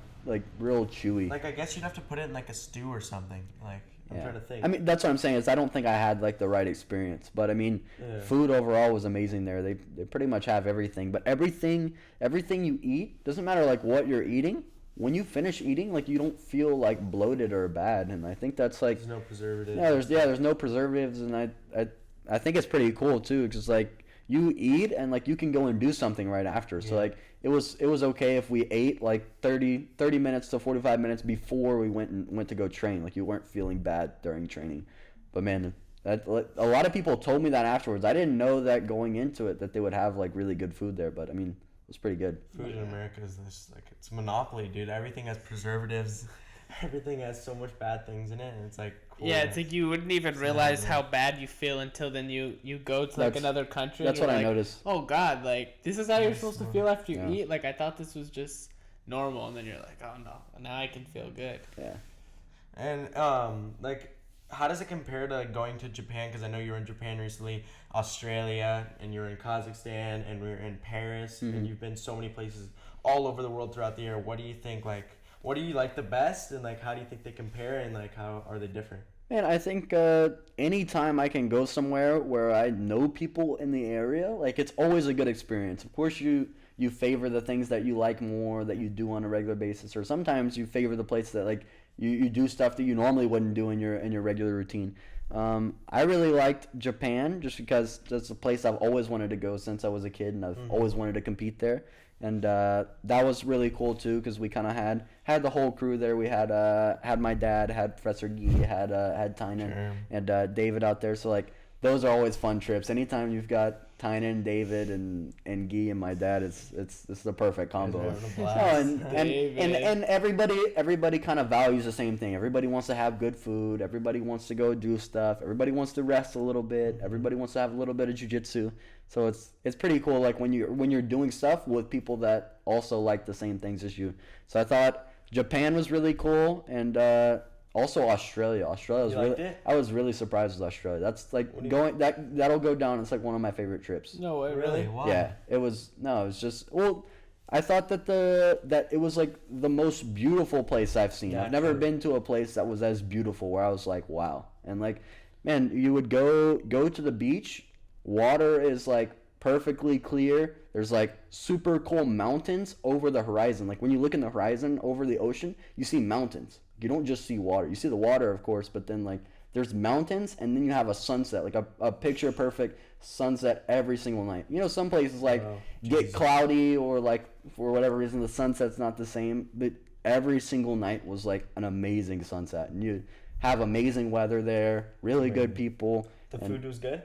real chewy. Like I guess you'd have to put it in like a stew or something. Like I'm trying to think. I mean, that's what I'm saying is I don't think I had like the right experience, but I mean, Yeah. food overall was amazing there. They pretty much have everything, but everything you eat doesn't matter like what you're eating. When you finish eating, like you don't feel like bloated or bad, and I think that's like There's no preservatives. there's no preservatives, and I think it's pretty cool too, because like you eat and like you can go and do something right after. So Yeah. like it was okay if we ate like 30 minutes to 45 minutes before we went to go train. Like you weren't feeling bad during training. But man, that a lot of people told me that afterwards. I didn't know that going into it that they would have like really good food there, but I mean it was pretty good. Food in America is this like it's a monopoly, dude. Everything has preservatives. Everything has so much bad things in it, and it's like cool. Yeah, it's like you wouldn't even It's realize not, how bad you feel until then you go to like That's- another country. That's and what you're I like, noticed. Oh God, like this is how you're supposed to feel after you Yeah. eat. Like I thought this was just normal, and then you're like, oh no, now I can feel good. Yeah. And like, how does it compare to going to Japan? Because I know you were in Japan recently, Australia, and you're in Kazakhstan, and we're in Paris, and you've been so many places all over the world throughout the year. What do you think? Like, what do you like the best, and like, how do you think they compare, and like, how are they different? Man, I think anytime I can go somewhere where I know people in the area, like it's always a good experience. Of course, you favor the things that you like more that you do on a regular basis, or sometimes you favor the place that like you do stuff that you normally wouldn't do in your regular routine. I really liked Japan just because that's a place I've always wanted to go since I was a kid, and I've always wanted to compete there. And that was really cool too, because we kind of had the whole crew there. We had my dad, had Professor Guy, had Tynan, Sure. and David out there. So like those are always fun trips. Anytime you've got Tynan, David, and Guy and my dad, it's the perfect combo. And everybody kind of values the same thing. Everybody wants to have good food. Everybody wants to go do stuff. Everybody wants to rest a little bit. Everybody wants to have a little bit of jiu-jitsu. So it's pretty cool. Like when you're doing stuff with people that also like the same things as you. So I thought Japan was really cool, and also Australia. I was really surprised with Australia. That's like that'll go down. It's like one of my favorite trips. No way, really? Wow. Yeah, it was just I thought that it was like the most beautiful place I've seen. I've never been to a place that was as beautiful where I was like, wow. And like, man, you would go to the beach. Water is like perfectly clear. There's like super cool mountains over the horizon. Like when you look in the horizon over the ocean, you see mountains. You don't just see water. You see the water, of course, but then like there's mountains, and then you have a sunset, like a picture perfect sunset every single night. You know, some places like get cloudy, or like for whatever reason the sunset's not the same, but every single night was like an amazing sunset, and you have amazing weather there, really good people. The food was good?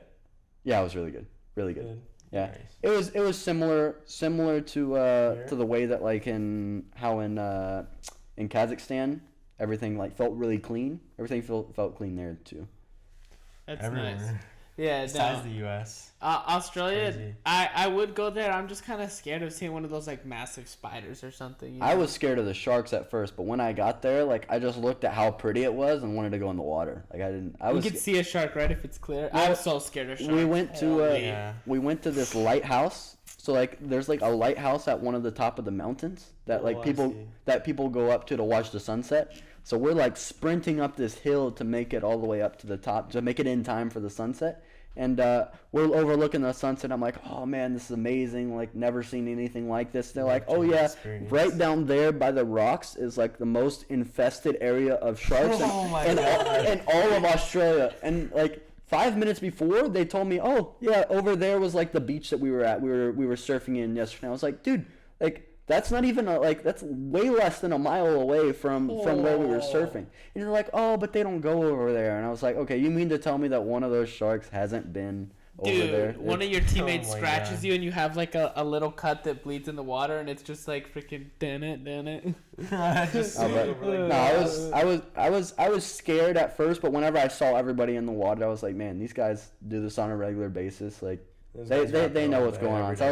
Yeah, it was really good. Really good. Yeah. Nice. It was similar to the way that like in Kazakhstan everything like felt really clean. Everything felt clean there too. That's everywhere. Nice. Yeah, besides the U.S. Australia, I would go there. I'm just kind of scared of seeing one of those like massive spiders or something. You know? I was scared of the sharks at first, but when I got there, like I just looked at how pretty it was and wanted to go in the water. Like You could see a shark, right, if it's clear. I'm so scared of sharks. We went to this lighthouse. So like there's like a lighthouse at one of the top of the mountains that people go up to watch the sunset. So we're like sprinting up this hill to make it all the way up to the top, to make it in time for the sunset. And we're overlooking the sunset. I'm like, oh man, this is amazing. Like, never seen anything like this. They're like, oh yeah, right down there by the rocks is like the most infested area of sharks in all of Australia. And like 5 minutes before, they told me, oh yeah, over there was like the beach that we were at. We were surfing in yesterday. I was like, dude, like that's not even that's way less than a mile away from where we were surfing. And you're like, oh, but they don't go over there. And I was like, okay, you mean to tell me that one of those sharks hasn't been over there? Dude, one of your teammates scratches you and you have like a little cut that bleeds in the water, and it's just like freaking dun it. I was scared at first, but whenever I saw everybody in the water, I was like, man, these guys do this on a regular basis. Like, they know what's going on. So I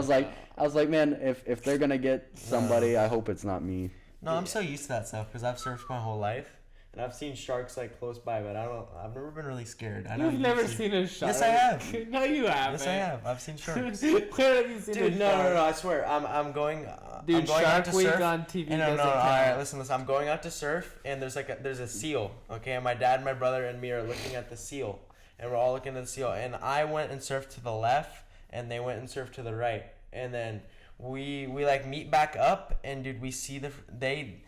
was like, man, if they're gonna get somebody, I hope it's not me. No, I'm so used to that stuff because I've surfed my whole life, and I've seen sharks like close by, but I've never been really scared. You've never seen a shark? Yes, I have. No, you haven't. Yes, I have. I've seen sharks. Where have you seen a shark? Dude, no, I swear, I'm going. Dude, I'm going Shark out to Week surf. on TV No, doesn't count. all right, listen. I'm going out to surf, and there's a seal. Okay, and my dad, my brother, and me are looking at the seal, and we're all looking at the seal. And I went and surfed to the left, and they went and surfed to the right, and then we like meet back up, and dude, we see they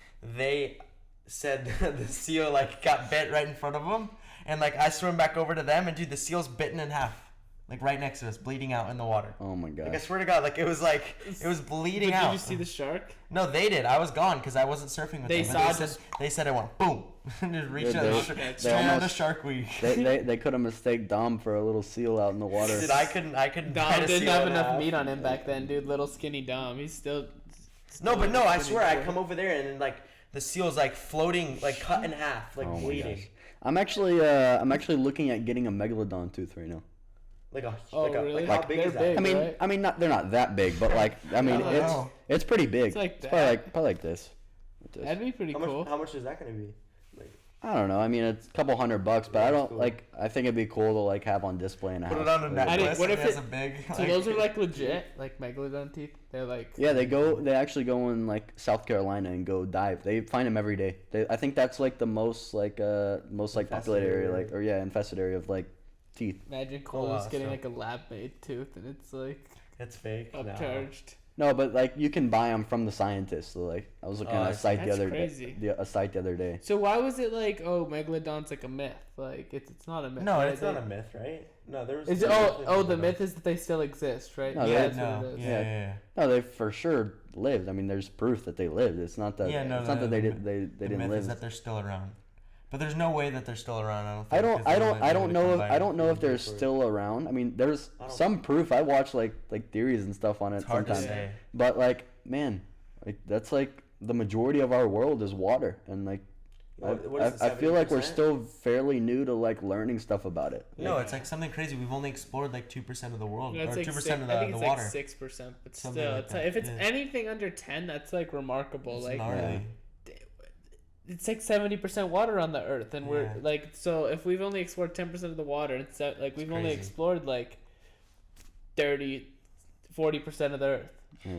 said the seal like got bit right in front of them, and like I swim back over to them, and dude, the seal's bitten in half, like right next to us, bleeding out in the water. Oh my god! Like I swear to God, like it was bleeding out. Did you see the shark? No, they did. I was gone because I wasn't surfing with them. They said it went boom, and just reached out straight on the Shark Week. They could have mistaken Dom for a little seal out in the water. Dude, I couldn't. Dom didn't have enough meat on him back then, dude. Little skinny Dom. He's still no, I swear, I come over there and then like the seal's like floating, like cut in half, like bleeding. I'm actually looking at getting a megalodon tooth right now. Really? How big is that? Big, I mean, they're not that big, but like, I mean, it's pretty big. It's probably like this. That'd be pretty cool. How much is that gonna be? I don't know. I mean, it's a couple $100, but I don't like. I think it'd be cool to like have on display in a house. Put it on a necklace. What if it has a big? So those are like legit, like megalodon teeth. They're like. Yeah, they actually go in like South Carolina and go dive. They find them every day. I think that's like the most populated area, like infested area of like teeth. Imagine Cole's getting like a lab-made tooth, and it's like. It's fake. Upcharged. No, but like you can buy them from the scientists. So like I was looking at a site the other day. So why was it like, oh, megalodon's like a myth? Like it's not a myth. No, it's not a myth, right? No, there was. The myth is that they still exist, right? No, yeah. No, they for sure lived. I mean, there's proof that they lived. It's not that. It's not that they didn't live. The myth is that they're still around. But there's no way that they're still around. I don't. I Think, don't. 'cause I they don't. would've- I they don't would've know. If, combined I don't know if they're it. still around. I mean, there's I don't- some proof. I watch like theories and stuff on it It's hard to sometimes. say. But like, man, like that's like the majority of our world is water, and like, What is it, I feel like we're 70%? still fairly new to like learning stuff about it. No, it's like something crazy. We've only explored like 2% of the world, Yeah, it's or like 2% of I think the it's water. like 6%, but Something still, like it's that, if it's yeah. anything under 10, that's like remarkable. It's Like gnarly. it's like 70% water on the earth, and we're Yeah. like, so if we've only explored 10% of the water, it's like we've only crazy. explored like 40% of the earth.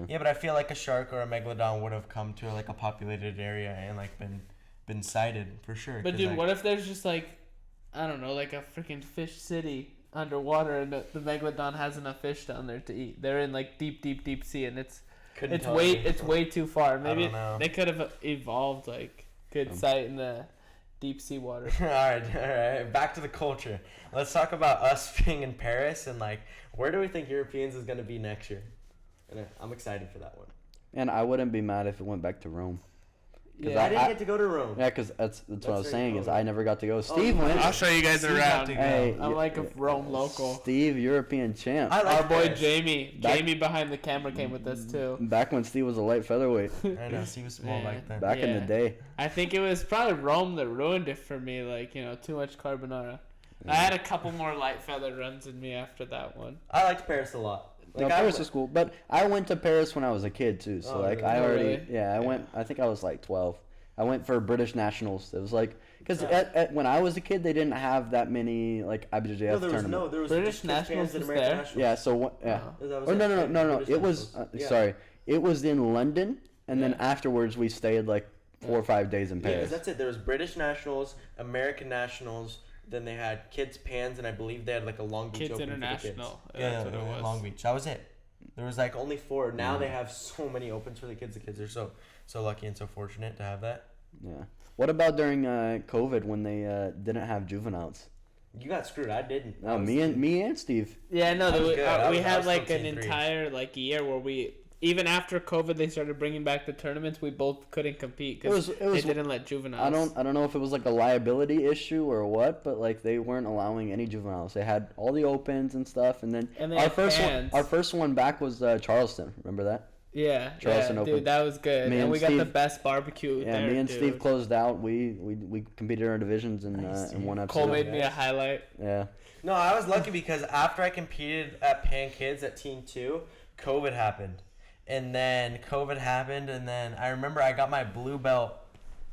Yeah, but I feel like a shark or a megalodon would have come to like a populated area and like been sighted for sure. But 'cause, dude, like, what if there's just like, I don't know, like a freaking fish city underwater, and the megalodon has enough fish down there to eat? They're in like deep sea, and it's tell you. way too far. Maybe don't know. they could have evolved like good sight in the deep sea water. all right. Back to the culture. Let's talk about us being in Paris and like where do we think Europeans is gonna be next year? And I'm excited for that one. And I wouldn't be mad if it went back to Rome. Yeah. I didn't get to go to Rome. Yeah, because that's what I was very saying cool. is I never got to go. Steve you went. went. I'll show you guys Steve's around. got to go. Hey, I'm like a Rome local. Steve, European champ. I like Our boy Paris. Jamie. Back- Jamie behind the camera came with us too. Back when Steve was a light featherweight. I know, Steve was small Yeah. back then. Back in the Yeah. day. I think it was probably Rome that ruined it for me. Like, too much carbonara. I had a couple more light feather runs in me after that one. I liked Paris a lot. No, Like, Paris was cool, but I went to Paris when I was a kid too. So Oh, like really? I Oh, already, really? yeah, I went. I think I was like 12. I went for British nationals. It was like because when I was a kid, they didn't have that many like IBJJF tournaments. there was British just nationals Japan's and was American there? nationals. Yeah, so yeah. Oh. That was Or it. no. British It was nationals. Yeah. sorry. It was in London, and then Yeah. afterwards we stayed like 4 or 5 days in Yeah, 'cause Paris. that's it. There was British nationals, American nationals. Then they had Kids Pans, and I believe they had like a Long Beach Kids Open for the kids. International. Yeah, That's what it was. Long Beach. That was it. There was like only 4. Now they have so many opens for the kids. The kids are so lucky and so fortunate to have that. Yeah. What about during COVID when they didn't have juveniles? You got screwed. I didn't. No, I was- me and Steve. Yeah, no, I was we good. I was had still like an team three. entire like year where we, even after COVID, they started bringing back the tournaments. We both couldn't compete because It was- they didn't let juveniles. I don't know if it was like a liability issue or what, but like they weren't allowing any juveniles. They had all the opens and stuff, and then And they our had first fans. one back was Charleston. Remember that? Yeah, Charleston Open. dude, that was good. Me and and we got the Steve- best barbecue Yeah, there, me and dude. Steve closed out. We competed in our divisions and Nice, and won Cole episode. made me a highlight. Yeah. No, I was lucky because after I competed at Pan Kids at Team 2, COVID happened. And then I remember I got my blue belt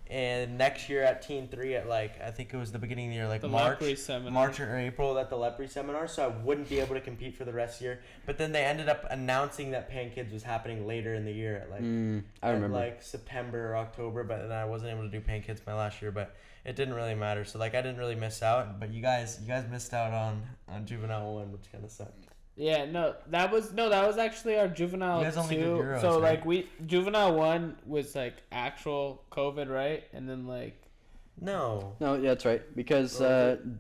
and next year at Team 3 at like, I think it was the beginning of the year, like The March Lepre seminar. March or April at the Lepre seminar, so I wouldn't be able to compete for the rest of the year. But then they ended up announcing that Pan Kids was happening later in the year at like, I remember. like September or October, but then I wasn't able to do Pan Kids my last year, but it didn't really matter. So like I didn't really miss out, but you guys missed out on Juvenile 1, which kind of sucked. Yeah, that was actually our juvenile You guys only did 2. Euros, So right? like juvenile 1 was like actual COVID, right? And then like No. No, yeah, that's right. Because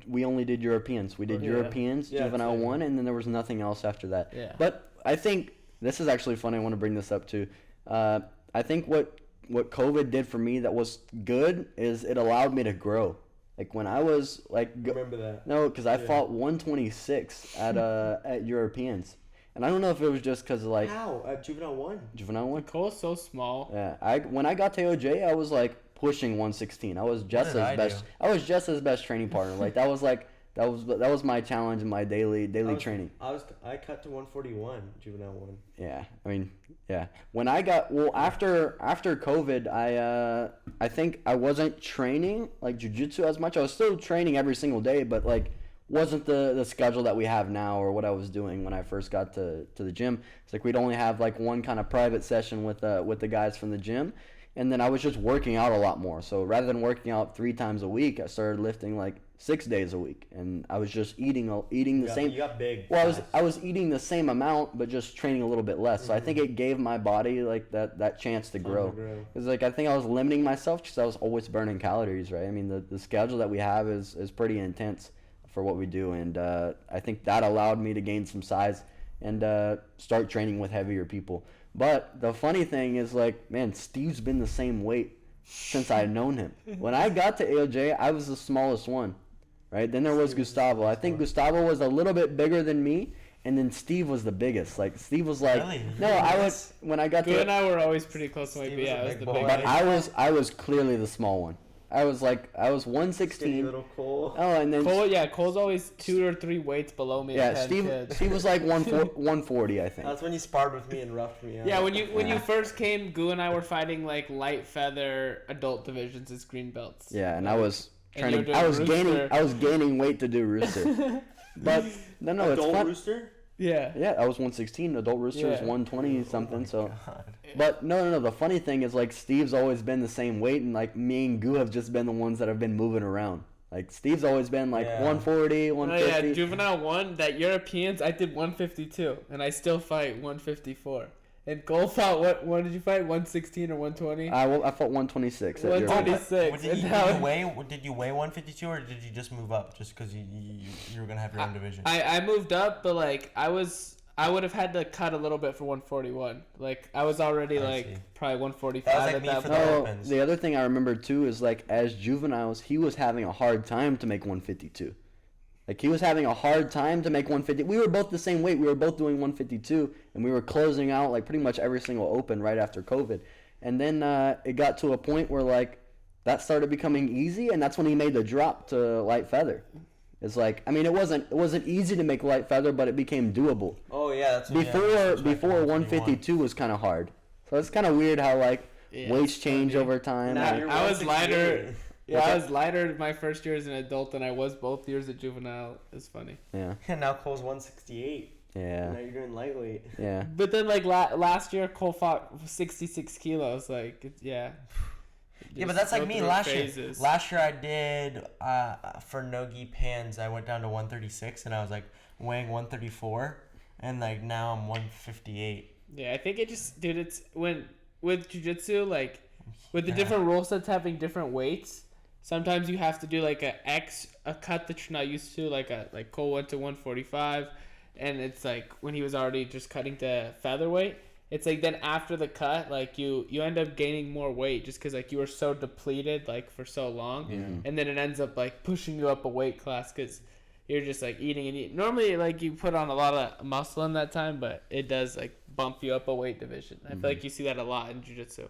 we only did Europeans. We did Yeah. Europeans, Yeah, Juvenile same. 1, and then there was nothing else after that. Yeah. But I think this is actually funny. I want to bring this up too. I think what COVID did for me that was good is it allowed me to grow. Like when I was like Remember that. no, because I Yeah. fought 126 at Europeans, and I don't know if it was just because like How? At Juvenile 1? Juvenile 1. Cole's so small. Yeah, when I got to OJ, I was like pushing 116. I was just did his I best. do? I was just his best training partner. Like that was my challenge in my daily training. I cut to 141 Juvenile 1. Yeah, I mean, yeah. When I got after COVID, I think I wasn't training like jiu-jitsu as much. I was still training every single day, but like wasn't the schedule that we have now or what I was doing when I first got to the gym. It's like we'd only have like one kind of private session with the guys from the gym. And then I was just working out a lot more. So rather than working out 3 times a week, I started lifting like 6 days a week, and I was just eating the same. You got big. Well, fast. I was eating the same amount, but just training a little bit less. So I think it gave my body like that chance to grow. Because like I think I was limiting myself because I was always burning calories, right? I mean the schedule that we have is pretty intense for what we do, and I think that allowed me to gain some size and start training with heavier people. But the funny thing is like, man, Steve's been the same weight since I had known him. When I got to AOJ, I was the smallest one, right? Then there was Gustavo. I think Gustavo was a little bit bigger than me, and then Steve was the biggest. Like Steve was like, Really? no, I was when I got Gu to. and I were always pretty close to my Steve was yeah, a I was big the boy. big But guy. I was clearly the small one. I was 116. little Cole. Oh, and then Cole's always 2 or 3 weights below me. yeah, at 10 Steve kids. Steve was like 140, I think. That's when you sparred with me and roughed me up. Yeah, when you first came, Gu and I were fighting like light feather adult divisions as green belts. Yeah, and I was And trying you to. were doing Rooster. I was gaining weight to do Rooster. But no, it's Adult fun. Rooster? Yeah. Yeah, I was 116. Adult Rooster was Yeah. 120 something. So, God. but no. The funny thing is like Steve's always been the same weight, and like me and Gu have just been the ones that have been moving around. Like Steve's always been like Yeah. 140, Oh 150. yeah, juvenile 1, that Europeans, I did 152, and I still fight 154. And Cole fought, what did you fight, 116 or 120? I fought 126. at Euro. 126. What, did, you, And now- did you weigh 152 or did you just move up just because you were gonna have your own division? I moved up, but like I would have had to cut a little bit for 141. Like I was already I like see. probably 145 That was, like, at me that for point. the Oh, opens. the other thing I remember too is like as juveniles, he was having a hard time to make 152. Like he was having a hard time to make 150. We were both the same weight. We were both doing 152, and we were closing out like pretty much every single open right after COVID. And then it got to a point where like that started becoming easy, and that's when he made the drop to light feather. It's like I mean it wasn't easy to make light feather, but it became doable. Oh yeah, that's Before 152 was kind of hard. So it's kind of weird how like Yeah, weights it's change funny. over time. Now and- you're I was 168. lighter. Yeah, I was lighter my first year as an adult than I was both years at juvenile. It's funny. yeah, And now Cole's 168. yeah, Now you're doing lightweight. yeah. But then like last year, Cole fought 66 kilos. Like yeah. Yeah, but Just that's like go me through last phases. year. Last year I did for Nogi Pans. I went down to 136 and I was like weighing 134, and like now I'm 158. Yeah, I think it just, dude, it's when with jiu-jitsu, like with the different rule sets having different weights, sometimes you have to do like a cut that you're not used to, like Cole went to 145, and it's like when he was already just cutting to featherweight, it's like then after the cut, like you end up gaining more weight just because like you were so depleted like for so long, and then it ends up like pushing you up a weight class because you're just like eating and eating. Normally like you put on a lot of muscle in that time, but it does like bump you up a weight division. I feel like you see that a lot in jiu-jitsu.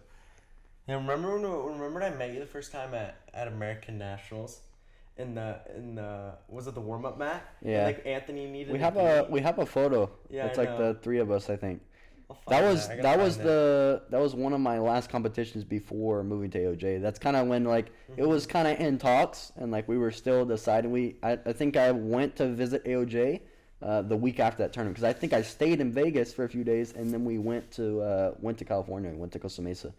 Yeah, remember when I met you the first time at American Nationals, in the was it the warm up mat? Yeah. Like Anthony needed. We have a photo. Yeah, it's I like know. the three of us, I think. I'll find I gotta That was one of my last competitions before moving to AOJ. That's kind of when like it was kind of in talks and like we were still deciding. I think I went to visit AOJ the week after that tournament because I think I stayed in Vegas for a few days and then we went to California. We went to Costa Mesa,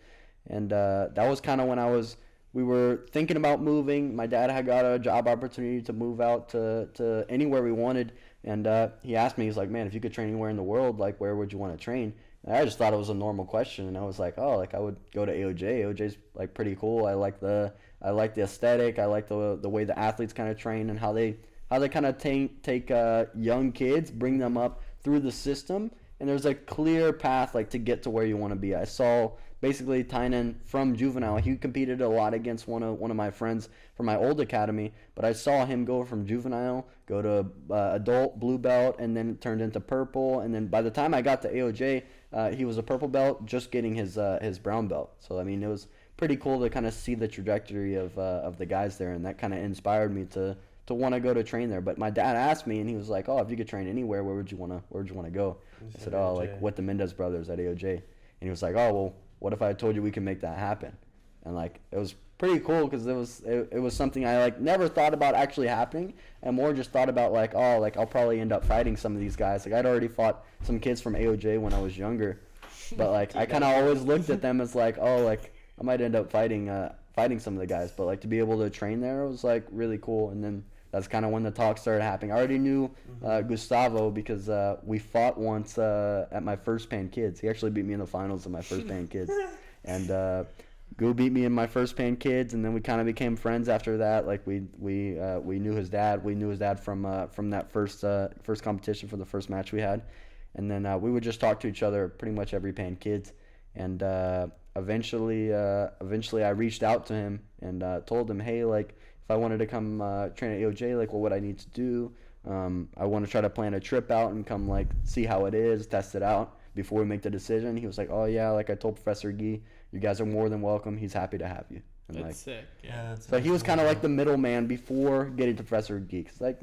and that was kind of when we were thinking about moving. My dad had got a job opportunity to move out to anywhere we wanted. And he asked me, he's like, man, if you could train anywhere in the world, like, where would you want to train? And I just thought it was a normal question. And I was like, oh, like, I would go to AOJ. AOJ's, like, pretty cool. I like the aesthetic. I like the way the athletes kind of train and how they kind of take young kids, bring them up through the system. And there's a clear path, like, to get to where you want to be. I saw basically Tynan from juvenile. He competed a lot against one of my friends from my old academy, but I saw him go from juvenile, go to adult blue belt, and then it turned into purple. And then by the time I got to AOJ, he was a purple belt, just getting his brown belt. So I mean, it was pretty cool to kind of see the trajectory of the guys there, and that kind of inspired me to want to go to train there. But my dad asked me, and he was like, "Oh, if you could train anywhere, where would you want to go?" I said, "Oh, like with the Mendez brothers at AOJ." And he was like, "Oh, well, what if I told you we can make that happen?" And like it was pretty cool because it was something I like never thought about actually happening, and more just thought about like, oh, like I'll probably end up fighting some of these guys. Like I'd already fought some kids from AOJ when I was younger, but like I kind of always looked at them as like, oh, like I might end up fighting some of the guys. But like to be able to train there was like really cool. And then that's kind of when the talk started happening. I already knew Gustavo because we fought once at my first Pan Kids. He actually beat me in the finals of my first Pan Kids. And Gu beat me in my first Pan Kids, and then we kind of became friends after that. Like we knew his dad. We knew his dad from that first competition for the first match we had. And then we would just talk to each other pretty much every Pan Kids. And eventually I reached out to him and told him, hey, like, if I wanted to come train at AOJ, like, what would I need to do? I want to try to plan a trip out and come, like, see how it is, test it out before we make the decision. He was like, oh, yeah, like, I told Professor Gee, you guys are more than welcome. He's happy to have you. And That's like, sick. Yeah. so he was kind of like the middleman before getting to Professor Gee. 'Cause, like,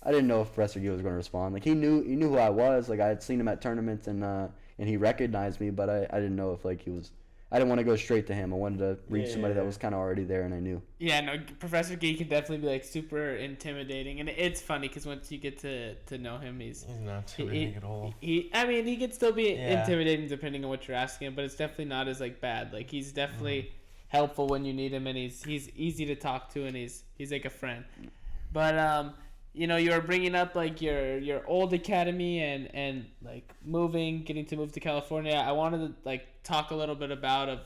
I didn't know if Professor Gee was going to respond. Like, he knew who I was. Like, I had seen him at tournaments and he recognized me, but I didn't know if, like, he was... I didn't want to go straight to him. I wanted to reach somebody that was kind of already there, and I knew. Yeah, no, Professor Gee can definitely be, like, super intimidating. And it's funny because once you get to know him, he's not too big at all. He can still be intimidating depending on what you're asking him, but it's definitely not as, like, bad. Like, he's definitely helpful when you need him, and he's easy to talk to, and he's like a friend. But, you know, you were bringing up, like, your old academy and like getting to move to California. I wanted to, like, talk a little bit about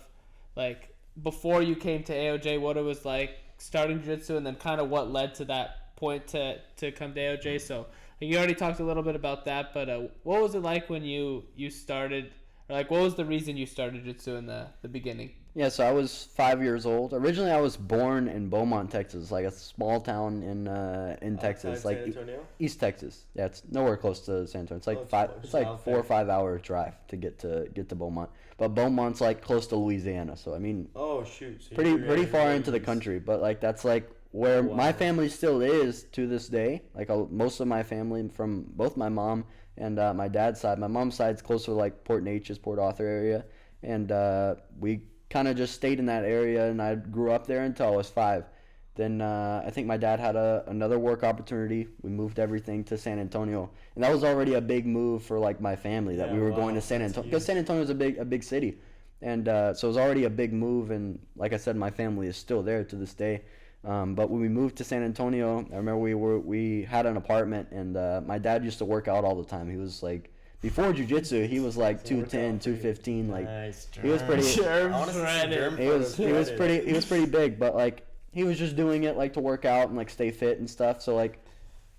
like, before you came to AOJ, what it was like starting jiu-jitsu, and then kind of what led to that point to come to AOJ. So you already talked a little bit about that, but what was it like when you started, or, like, what was the reason you started jiu-jitsu in the beginning? Yeah, so I was 5 years old. Originally, I was born in Beaumont, Texas, like a small town in Texas, like San Antonio? East Texas. Yeah, it's nowhere close to San Antonio. It's like It's like south 4 or there. 5 hour drive to get to Beaumont. But Beaumont's like close to Louisiana, so I mean, Oh shoot! So pretty far into the country. But like that's like where Wow. my family still is to this day. Like most of my family from both my mom and my dad's side. My mom's side's closer to like Port Neches, Port Arthur area, and we kind of just stayed in that area, and I grew up there until I was 5. Then I think my dad had another work opportunity. We moved everything to San Antonio, and that was already a big move for like my family that we were going to San Antonio, because San Antonio is a big city, and so it was already a big move. And like I said, my family is still there to this day. But when we moved to San Antonio, I remember we had an apartment, and my dad used to work out all the time. He was like, before jiu-jitsu, he was like 210, 215, like Nice, he was pretty. Germ I wanna see some shredded. germ He was photos shredded. he was pretty big, but like he was just doing it like to work out and like stay fit and stuff. So like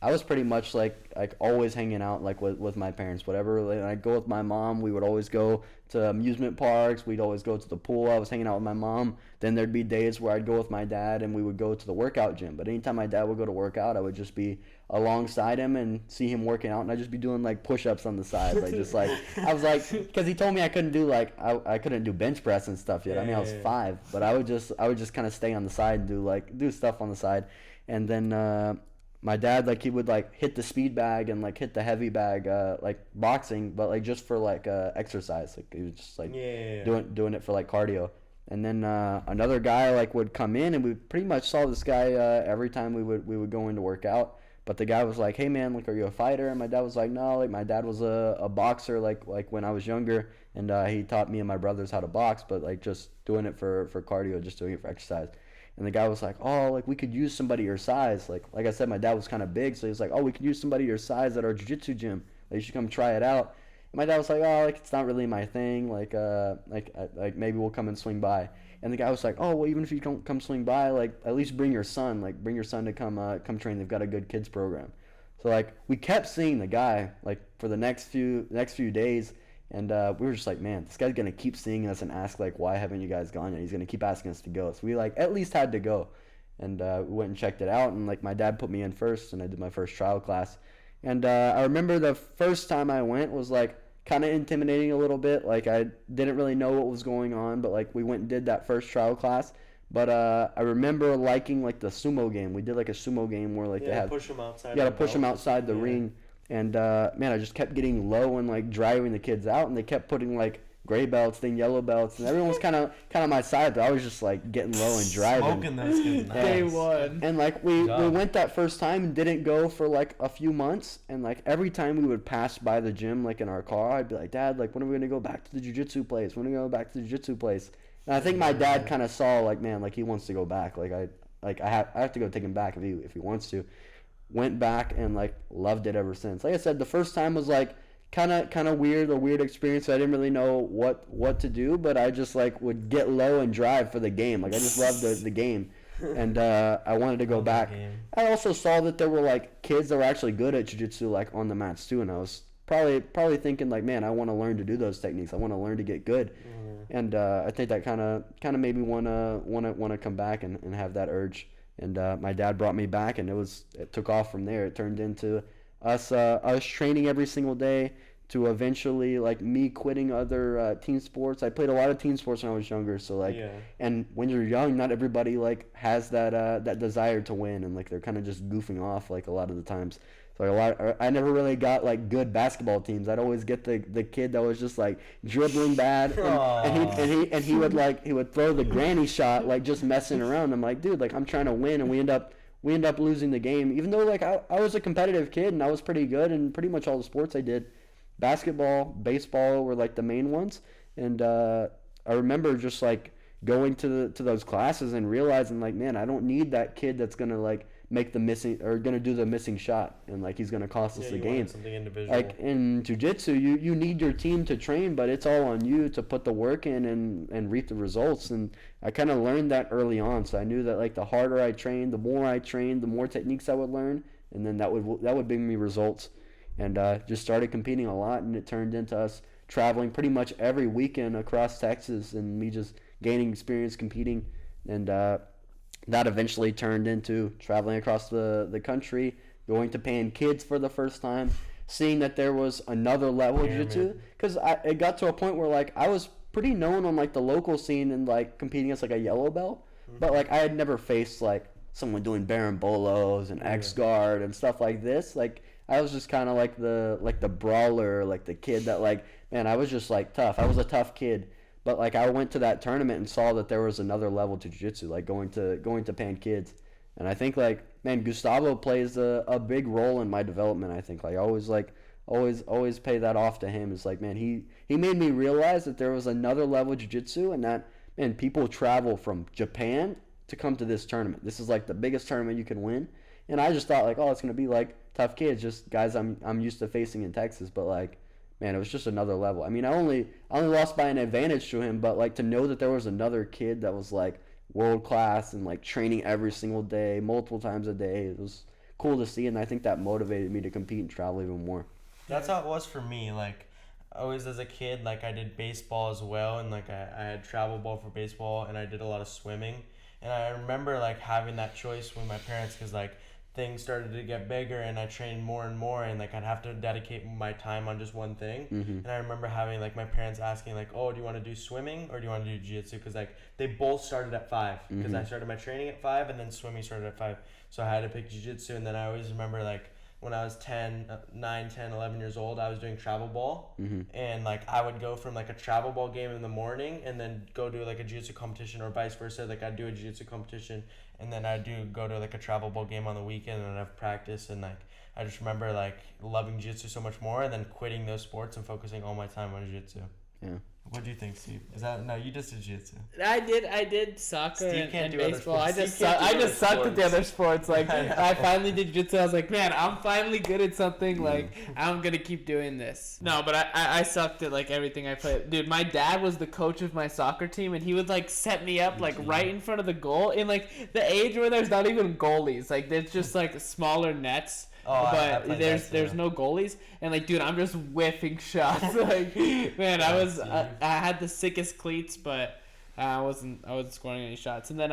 I was pretty much like always hanging out like with my parents. Whatever, like, I'd go with my mom. We would always go to amusement parks. We'd always go to the pool. I was hanging out with my mom. Then there'd be days where I'd go with my dad and we would go to the workout gym. But anytime my dad would go to work out, I would just be alongside him and see him working out, and I'd just be doing like push-ups on the side, like just like I was like, because he told me I couldn't do like I couldn't do bench press and stuff yet. I mean, I was 5, but I would just kind of stay on the side and do stuff on the side. And then my dad, like, he would like hit the speed bag and like hit the heavy bag like boxing, but like just for like exercise. Like he was just like doing it for like cardio. And then another guy like would come in, and we pretty much saw this guy every time we would go in to work out. But the guy was like, hey man, like, are you a fighter? And my dad was like, no, like my dad was a boxer like when I was younger, and he taught me and my brothers how to box, but like just doing it for cardio, just doing it for exercise. And the guy was like, oh, like we could use somebody your size. Like I said, my dad was kind of big, so he was like, oh, we could use somebody your size at our jiu-jitsu gym. Like, you should come try it out. And my dad was like, oh, like it's not really my thing. Like maybe we'll come and swing by. And the guy was like, oh, well, even if you don't come swing by, like at least bring your son. Like bring your son to come train. They've got a good kids program. So like we kept seeing the guy like for the next few days. And we were just like, man, this guy's going to keep seeing us and ask, like, why haven't you guys gone yet? He's going to keep asking us to go. So we, like, at least had to go. And we went and checked it out. And, like, my dad put me in first, and I did my first trial class. And I remember the first time I went was, like, kind of intimidating a little bit. Like, I didn't really know what was going on. But, like, we went and did that first trial class. But I remember liking, like, the sumo game. We did, like, a sumo game where, like, they had... push them outside. You got to push them outside the ring. And, man, I just kept getting low and, like, driving the kids out. And they kept putting, like, gray belts, then yellow belts. And everyone was kind of my side. But I was just, like, getting low and driving. Smoking those kids. Day one. And, like, we went that first time and didn't go for, like, a few months. And, like, every time we would pass by the gym, like, in our car, I'd be like, Dad, like, when are we going to go back to the jiu-jitsu place? When are we going to go back to the jiu-jitsu place? And I think my dad kind of saw, like, man, like, he wants to go back. Like, I have to go take him back if he wants to. Went back and like loved it ever since. Like I said, the first time was like kind of weird, a weird experience. I didn't really know what to do, but I just like would get low and drive for the game. Like I just loved the game, and I wanted to go back. I also saw that there were like kids that were actually good at jiu-jitsu like on the mats too, and I was probably thinking like, man, I want to learn to do those techniques. I want to learn to get good. And I think that kind of made me wanna come back and have that urge. And my dad brought me back, and it took off from there. It turned into us training every single day, to eventually like me quitting other team sports. I played a lot of team sports when I was younger, so like, and when you're young, not everybody like has that desire to win, and like they're kind of just goofing off like a lot of the times. So I never really got like good basketball teams. I'd always get the kid that was just like dribbling bad, and he would throw the granny shot, like just messing around. I'm like, dude, like I'm trying to win, and we end up losing the game, even though like I was a competitive kid and I was pretty good in pretty much all the sports I did. Basketball, baseball were like the main ones, and I remember just like going to those classes and realizing like, man, I don't need that kid that's gonna like make the missing or gonna do the missing shot, and like he's gonna cost us the game. Something individual. Like in jiu-jitsu, you need your team to train, but it's all on you to put the work in and reap the results. And I kind of learned that early on, so I knew that like the harder I trained, the more techniques I would learn, and then that would bring me results. And just started competing a lot, and it turned into us traveling pretty much every weekend across Texas, and me just gaining experience competing. And that eventually turned into traveling across the country, going to paying kids for the first time, seeing that there was another level of jiu-jitsu. Because it got to a point where like I was pretty known on like the local scene and like competing as like a yellow belt, but like I had never faced like someone doing barambolos and X guard and stuff like this. Like I was just kind of like the brawler, like the kid that like, man, I was just like tough. I was a tough kid. But like I went to that tournament and saw that there was another level to jiu-jitsu, like going to pan kids. And I think like, man, Gustavo plays a big role in my development. I think like I always pay that off to him. It's like, man, he made me realize that there was another level of jiu-jitsu, and that, man, people travel from Japan to come to this tournament. This is like the biggest tournament you can win. And I just thought like, oh, it's gonna be like tough kids, just guys I'm used to facing in Texas. But like, man, it was just another level. I mean, I only lost by an advantage to him, but like to know that there was another kid that was like world class and like training every single day, multiple times a day, it was cool to see, and I think that motivated me to compete and travel even more. That's how it was for me. Like, always as a kid, like I did baseball as well, and like I had travel ball for baseball, and I did a lot of swimming. And I remember like having that choice with my parents, because like things started to get bigger and I trained more and more, and like I'd have to dedicate my time on just one thing. And I remember having like my parents asking like, oh, do you want to do swimming or do you want to do jiu-jitsu? Because like they both started at 5, because I started my training at 5 and then swimming started at 5, so I had to pick jiu-jitsu. And then I always remember like when I was 9, 10, 11 years old, I was doing travel ball, and like I would go from like a travel ball game in the morning and then go do like a jiu-jitsu competition, or vice versa. Like I'd do a jiu-jitsu competition and then I'd go to like a travel ball game on the weekend, and I'd have practice. And like I just remember like loving jiu-jitsu so much more, and then quitting those sports and focusing all my time on jiu-jitsu. Yeah. What do you think, Steve? No, you just did jiu-jitsu. I did soccer and baseball. I just sucked at the other sports. Like I finally did jiu-jitsu. I was like, man, I'm finally good at something. Like I'm gonna keep doing this. No, but I sucked at like everything I played. Dude, my dad was the coach of my soccer team, and he would like set me up like right in front of the goal in like the age where there's not even goalies. Like there's just like smaller nets. Oh, but there's no goalies, and like, dude, I'm just whiffing shots. Like, man, I had the sickest cleats, but I wasn't scoring any shots. And then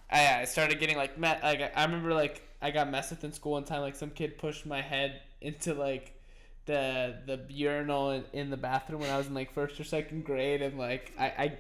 I started getting like I remember like I got messed with in school one time. Like some kid pushed my head into like the urinal in the bathroom when I was in like 1st or 2nd grade, and like I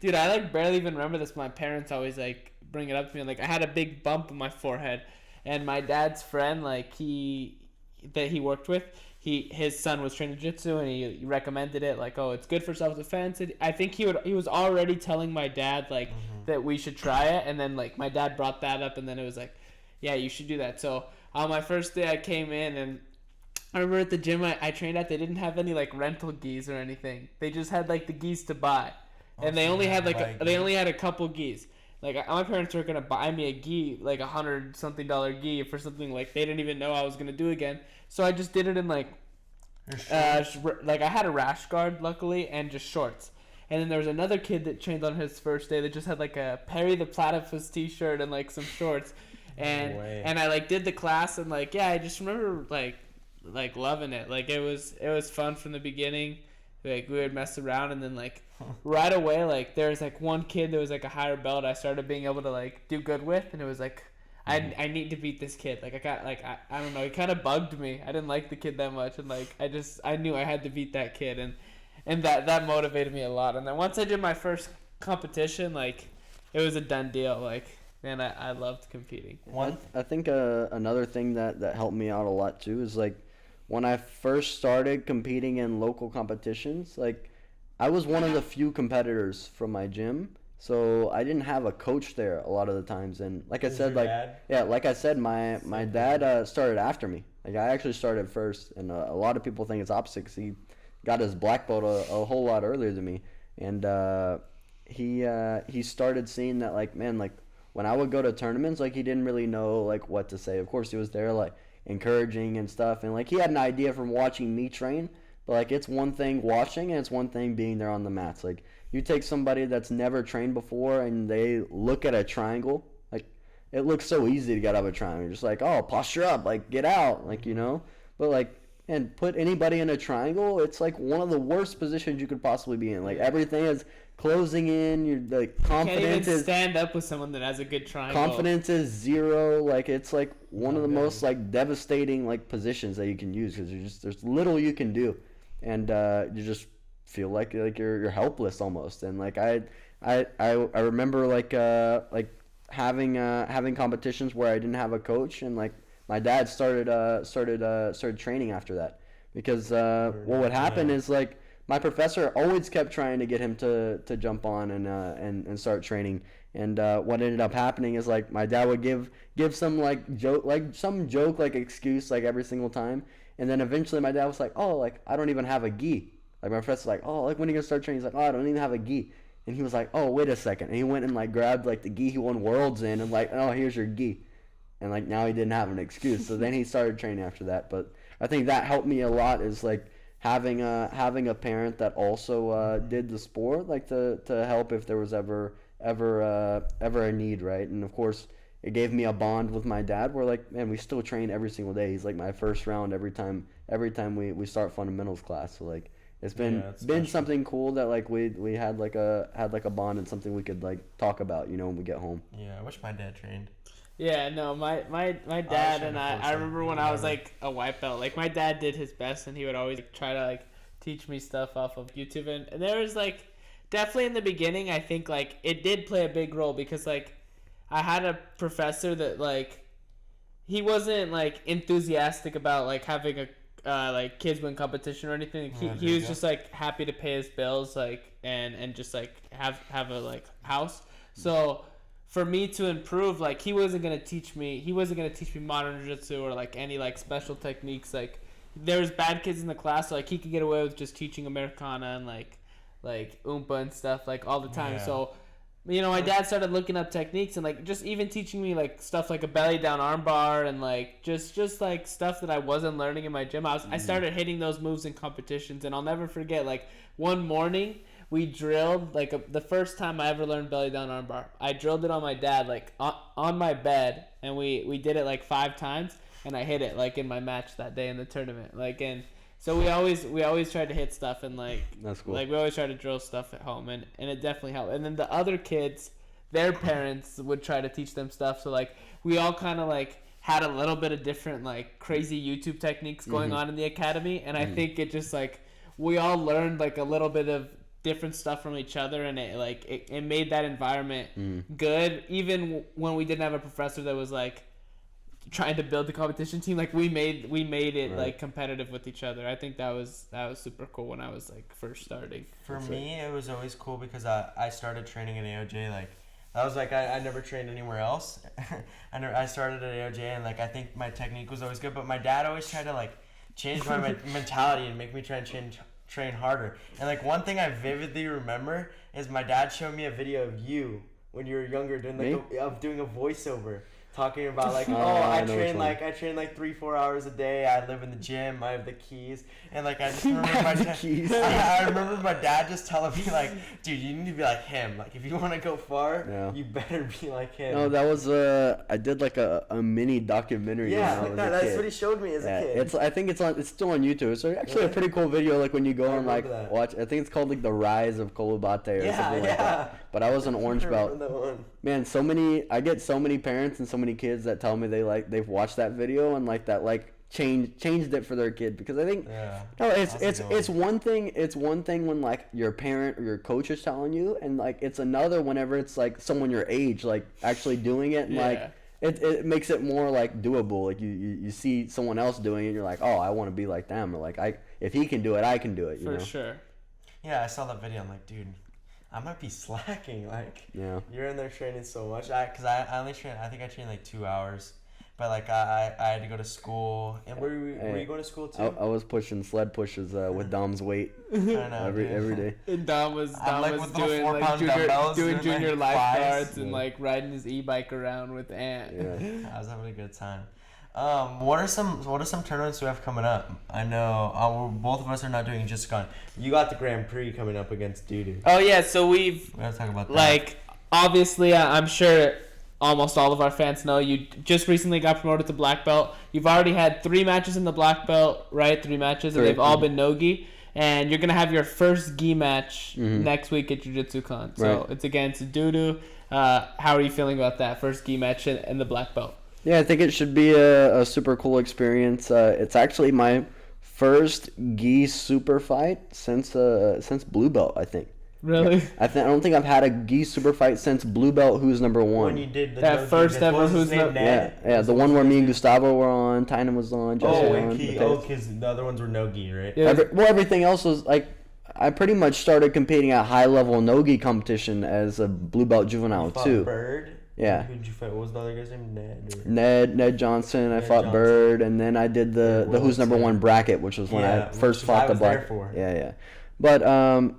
like barely even remember this. My parents always like bring it up to me. Like I had a big bump on my forehead. And my dad's friend, like that he worked with, his son was training jiu-jitsu, and he recommended it, like, oh, it's good for self-defense. I think he was already telling my dad like that we should try it, and then like my dad brought that up, and then it was like, yeah, you should do that. So on my first day, I came in, and I remember at the gym I trained at, they didn't have any like rental gis or anything. They just had like the gis to buy, and they only had a couple gis. Like, my parents were going to buy me a gi, like $100-something gi for something, like, they didn't even know I was going to do again. So I just did it in, like, like, I had a rash guard, luckily, and just shorts. And then there was another kid that trained on his first day that just had, like, a Perry the Platypus t-shirt and, like, some shorts. And I, like, did the class, and, like, yeah, I just remember, like loving it. Like, it was fun from the beginning. Like we would mess around, and then like right away, like there was like one kid that was like a higher belt I started being able to like do good with, and it was like I need to beat this kid. Like I got like I don't know, it kind of bugged me. I didn't like the kid that much, and like I knew I had to beat that kid, and that motivated me a lot. And then once I did my first competition, like it was a done deal. Like man, I loved competing. I think another thing that helped me out a lot too is like when I first started competing in local competitions, like I was one of the few competitors from my gym, so I didn't have a coach there a lot of the times. And like I said, like dad? yeah, like I said, my dad started after me. Like I actually started first, and a lot of people think it's opposite because he got his black belt a whole lot earlier than me, and he started seeing that like man, like when I would go to tournaments, like he didn't really know like what to say. Of course, he was there like encouraging and stuff, and like he had an idea from watching me train, but like it's one thing watching and it's one thing being there on the mats. Like you take somebody that's never trained before and they look at a triangle, like it looks so easy to get out of a triangle. You're just like, oh, posture up, like get out, like you know. But like and put anybody in a triangle, it's like one of the worst positions you could possibly be in. Like everything is closing in. You're like confidence Can't even is stand up with someone that has a good triangle. confidence is zero. Like it's like one of the most like devastating like positions that you can use because there's little you can do, and you just feel like you're helpless almost. And like I remember like having competitions where I didn't have a coach, and like my dad started training after that because what would happen is like my professor always kept trying to get him to jump on and start training. And what ended up happening is like my dad would give some joke like excuse like every single time, and then eventually my dad was like, oh, like I don't even have a gi. Like my professor's like, oh, like when are you gonna start training? He's like, oh, I don't even have a gi. And he was like, oh, wait a second. And he went and like grabbed like the gi he won worlds in and like, oh, here's your gi. And like now he didn't have an excuse. So then he started training after that. But I think that helped me a lot is like having a parent that also did the sport, like to help if there was ever a need, right? And of course it gave me a bond with my dad where like, man, we still train every single day. He's like my first round every time we start fundamentals class. So like it's been something cool that like we had like a bond and something we could like talk about, you know, when we get home. Yeah, I wish my dad trained. Yeah, no, my dad and I remember when I was like a white belt, like my dad did his best and he would always like, try to like teach me stuff off of YouTube, and there was like definitely in the beginning I think like it did play a big role because like I had a professor that like he wasn't like enthusiastic about like having a like kids win competition or anything. He was just like happy to pay his bills like and just like have a like house. So for me to improve, like he wasn't gonna teach me modern jiu-jitsu or like any like special techniques. Like there was bad kids in the class, so like he could get away with just teaching Americana and like Oompa and stuff like all the time. Yeah. So you know, my dad started looking up techniques and like just even teaching me like stuff like a belly down arm bar and like just like stuff that I wasn't learning in my gym. I started hitting those moves in competitions, and I'll never forget like one morning we drilled like the first time I ever learned belly down arm bar. I drilled it on my dad like on my bed, and we did it like 5 times, and I hit it like in my match that day in the tournament. Like and so we always tried to hit stuff, and like that's cool. Like we always tried to drill stuff at home, and it definitely helped. And then the other kids, their parents would try to teach them stuff. So like we all kind of like had a little bit of different like crazy YouTube techniques going on in the academy, and I think it just like we all learned like a little bit of different stuff from each other, and it made that environment good. Even when we didn't have a professor that was like trying to build the competition team, like we made it right. Like competitive with each other. I think that was super cool when I was like first starting. For me, it was always cool because I started training at AOJ. Like I was like I never trained anywhere else. I started at AOJ, and like I think my technique was always good, but my dad always tried to like change my mentality and make me try and train harder. And like one thing I vividly remember is my dad showed me a video of you when you were younger doing like doing a voiceover, talking about like, I train like 3-4 hours a day. I live in the gym. I have the keys, and like I just remember I remember my dad just telling me like, dude, you need to be like him. Like if you want to go far, you better be like him. No, that was I did like a mini documentary. Yeah, like that. That's what he showed me as a kid. I think it's still on YouTube. It's actually a pretty cool video. Like when you go and like watch. I think it's called like the Rise of Abate or something like that. But I was an orange belt. Man, I get so many parents and so many kids that tell me they've watched that video and like that like changed it for their kid, because I think it's one thing when like your parent or your coach is telling you, and like it's another whenever it's like someone your age like actually doing it, and like it makes it more like doable. Like you see someone else doing it and you're like, oh, I want to be like them, or like if he can do it, I can do it, you know? For sure. Yeah, I saw that video. I'm like, dude, I might be slacking. Like, you're in there training so much. Because I only train. I think I trained like 2 hours. But like I had to go to school. And were you going to school too? I was pushing sled pushes with Dom's weight. I know, every day. And Dom was doing junior like lifeguards and like riding his e-bike around with Ant. Yeah. I was having a good time. What are some tournaments we have coming up? I know both of us are not doing jiu-jitsu. You got the Grand Prix coming up against Dudu. Oh yeah, so we gotta talk about that. Like obviously, I'm sure almost all of our fans know you just recently got promoted to black belt. You've already had 3 matches in the black belt, right? 3 matches, and they've all been no-gi. And you're gonna have your first gi match next week at Jiu-Jitsu Con. So it's against Dudu. How are you feeling about that first gi match in the black belt? Yeah, I think it should be a super cool experience. It's actually my first gi super fight since blue belt, I think. Really? I don't think I've had a gi super fight since blue belt. Who's number 1? When you did that first ever who's number yeah, the one where me and Gustavo were on, Tynan was on, Jesse because the other ones were no gi, right? Yeah. Everything else was like, I pretty much started competing at high level no gi competition as a blue belt juvenile too. Bird. Yeah. Who did you fight? What was the other guy's name? Ned Johnson. I fought Bird, and then I did the who's number 1 bracket, which was when I first fought the black. Yeah. But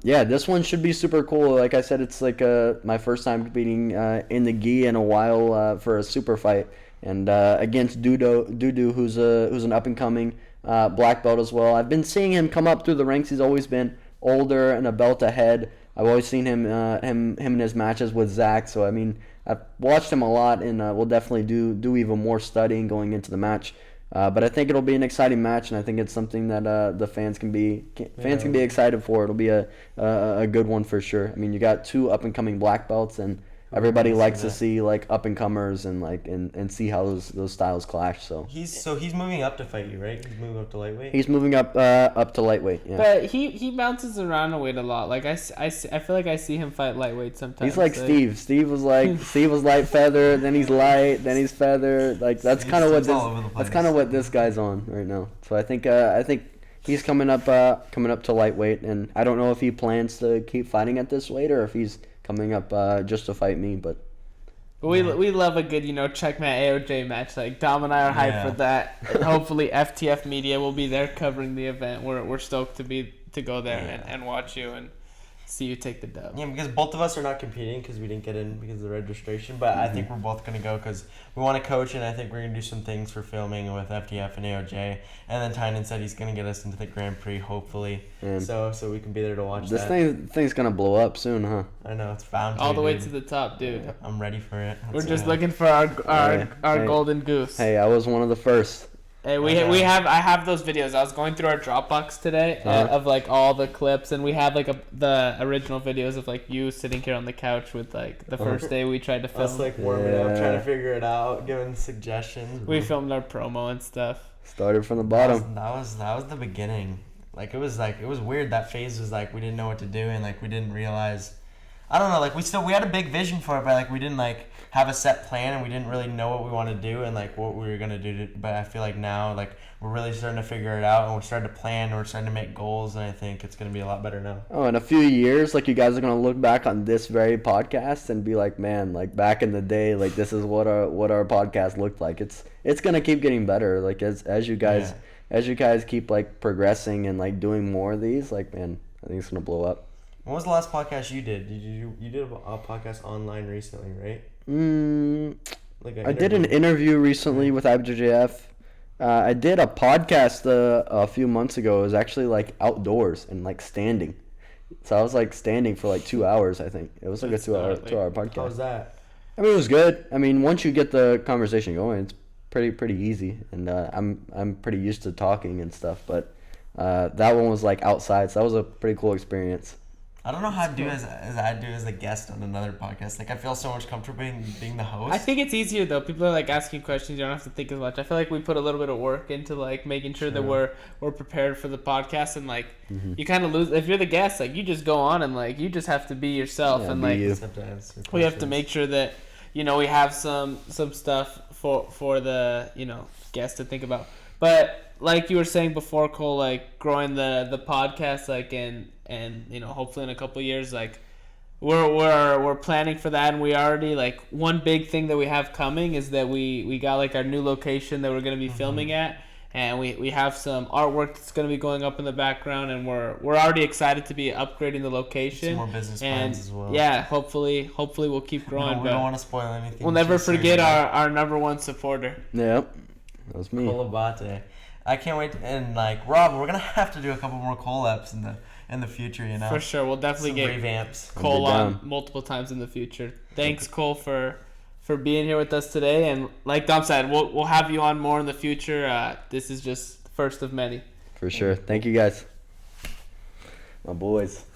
this one should be super cool. Like I said, it's like my first time competing in the gi in a while for a super fight, and against Dudu, who's an up and coming black belt as well. I've been seeing him come up through the ranks. He's always been older and a belt ahead. I've always seen him in his matches with Zach. So I mean, I've watched him a lot, and we'll definitely do even more studying going into the match. But I think it'll be an exciting match, and I think it's something that the fans can be excited for. It'll be a good one for sure. I mean, you got 2 up and coming black belts, and everybody likes to see like up and comers and see how those styles clash. So he's moving up to fight you, right? He's moving up to lightweight. He's moving up to lightweight. Yeah. But he bounces around a weight a lot. Like I feel like I see him fight lightweight sometimes. He's like Steve. Steve was light feather, then he's light, then he's feather. Like that's kind of what this guy's on right now. So I think he's coming up to lightweight, and I don't know if he plans to keep fighting at this weight or if he's coming up just to fight me, but we love a good checkmate AOJ match. Like Dom and I are hyped for that. And hopefully FTF Media will be there covering the event. We're stoked to go there and watch you and see you take the dub. Yeah, because both of us are not competing because we didn't get in because of the registration, but I think we're both going to go because we want to coach, and I think we're going to do some things for filming with FTF and AOJ. And then Tynan said he's going to get us into the Grand Prix, hopefully, so we can be there to watch this thing's going to blow up soon, huh? I know, it's bound to. All the way to the top, dude. Yeah, I'm ready for it. We're just looking for our golden goose. Hey, I was one of the first. Hey, I have those videos. I was going through our Dropbox today of like all the clips, and we have like the original videos of like you sitting here on the couch with like the first day we tried to film. Us like warming up, trying to figure it out, giving suggestions. We filmed our promo and stuff. Started from the bottom. That was the beginning. Like it was weird. That phase was like we didn't know what to do, and like we didn't realize. I don't know. Like we had a big vision for it, but like we didn't like have a set plan, and we didn't really know what we wanted to do and like what we were gonna do. But I feel like now like we're really starting to figure it out, and we're starting to plan, and we're starting to make goals, and I think it's gonna be a lot better now. Oh, in a few years, like you guys are gonna look back on this very podcast and be like, man, like back in the day, like this is what our podcast looked like. It's gonna keep getting better. Like as you guys keep like progressing and like doing more of these, like man, I think it's gonna blow up. When was the last podcast you did? You did a podcast online recently, right? I did an interview recently with Abate. I did a podcast a few months ago. It was actually like outdoors and like standing. So I was like standing for like 2 hours. I think it was like a 2 hour podcast. How was that? I mean, it was good. I mean, once you get the conversation going, it's pretty easy, and I'm pretty used to talking and stuff. But that one was like outside, so that was a pretty cool experience. I don't know how I do as I do as a guest on another podcast. Like I feel so much comfortable being the host. I think it's easier though. People are like asking questions. You don't have to think as much. I feel like we put a little bit of work into like making sure that we're prepared for the podcast, and like you kind of lose if you're the guest. Like you just go on and like you just have to be yourself, and like we have to make sure that we have some stuff for the guest to think about. But like you were saying before, Cole, like growing the podcast, like and hopefully in a couple of years, like we're planning for that, and we already like one big thing that we have coming is that we got like our new location that we're gonna be filming at, and we have some artwork that's gonna be going up in the background, and we're already excited to be upgrading the location. Some more business plans as well. Yeah, hopefully we'll keep growing. We don't want to spoil anything. We'll never forget our number one supporter. Yep, that was me. Abate. I can't wait. And like Rob, we're gonna have to do a couple more collabs in the future. For sure, we'll definitely get revamps. Cole on multiple times in the future. Thanks, Cole, for being here with us today. And like Dom said, we'll have you on more in the future. This is just the first of many. For sure. Thank you guys. My boys.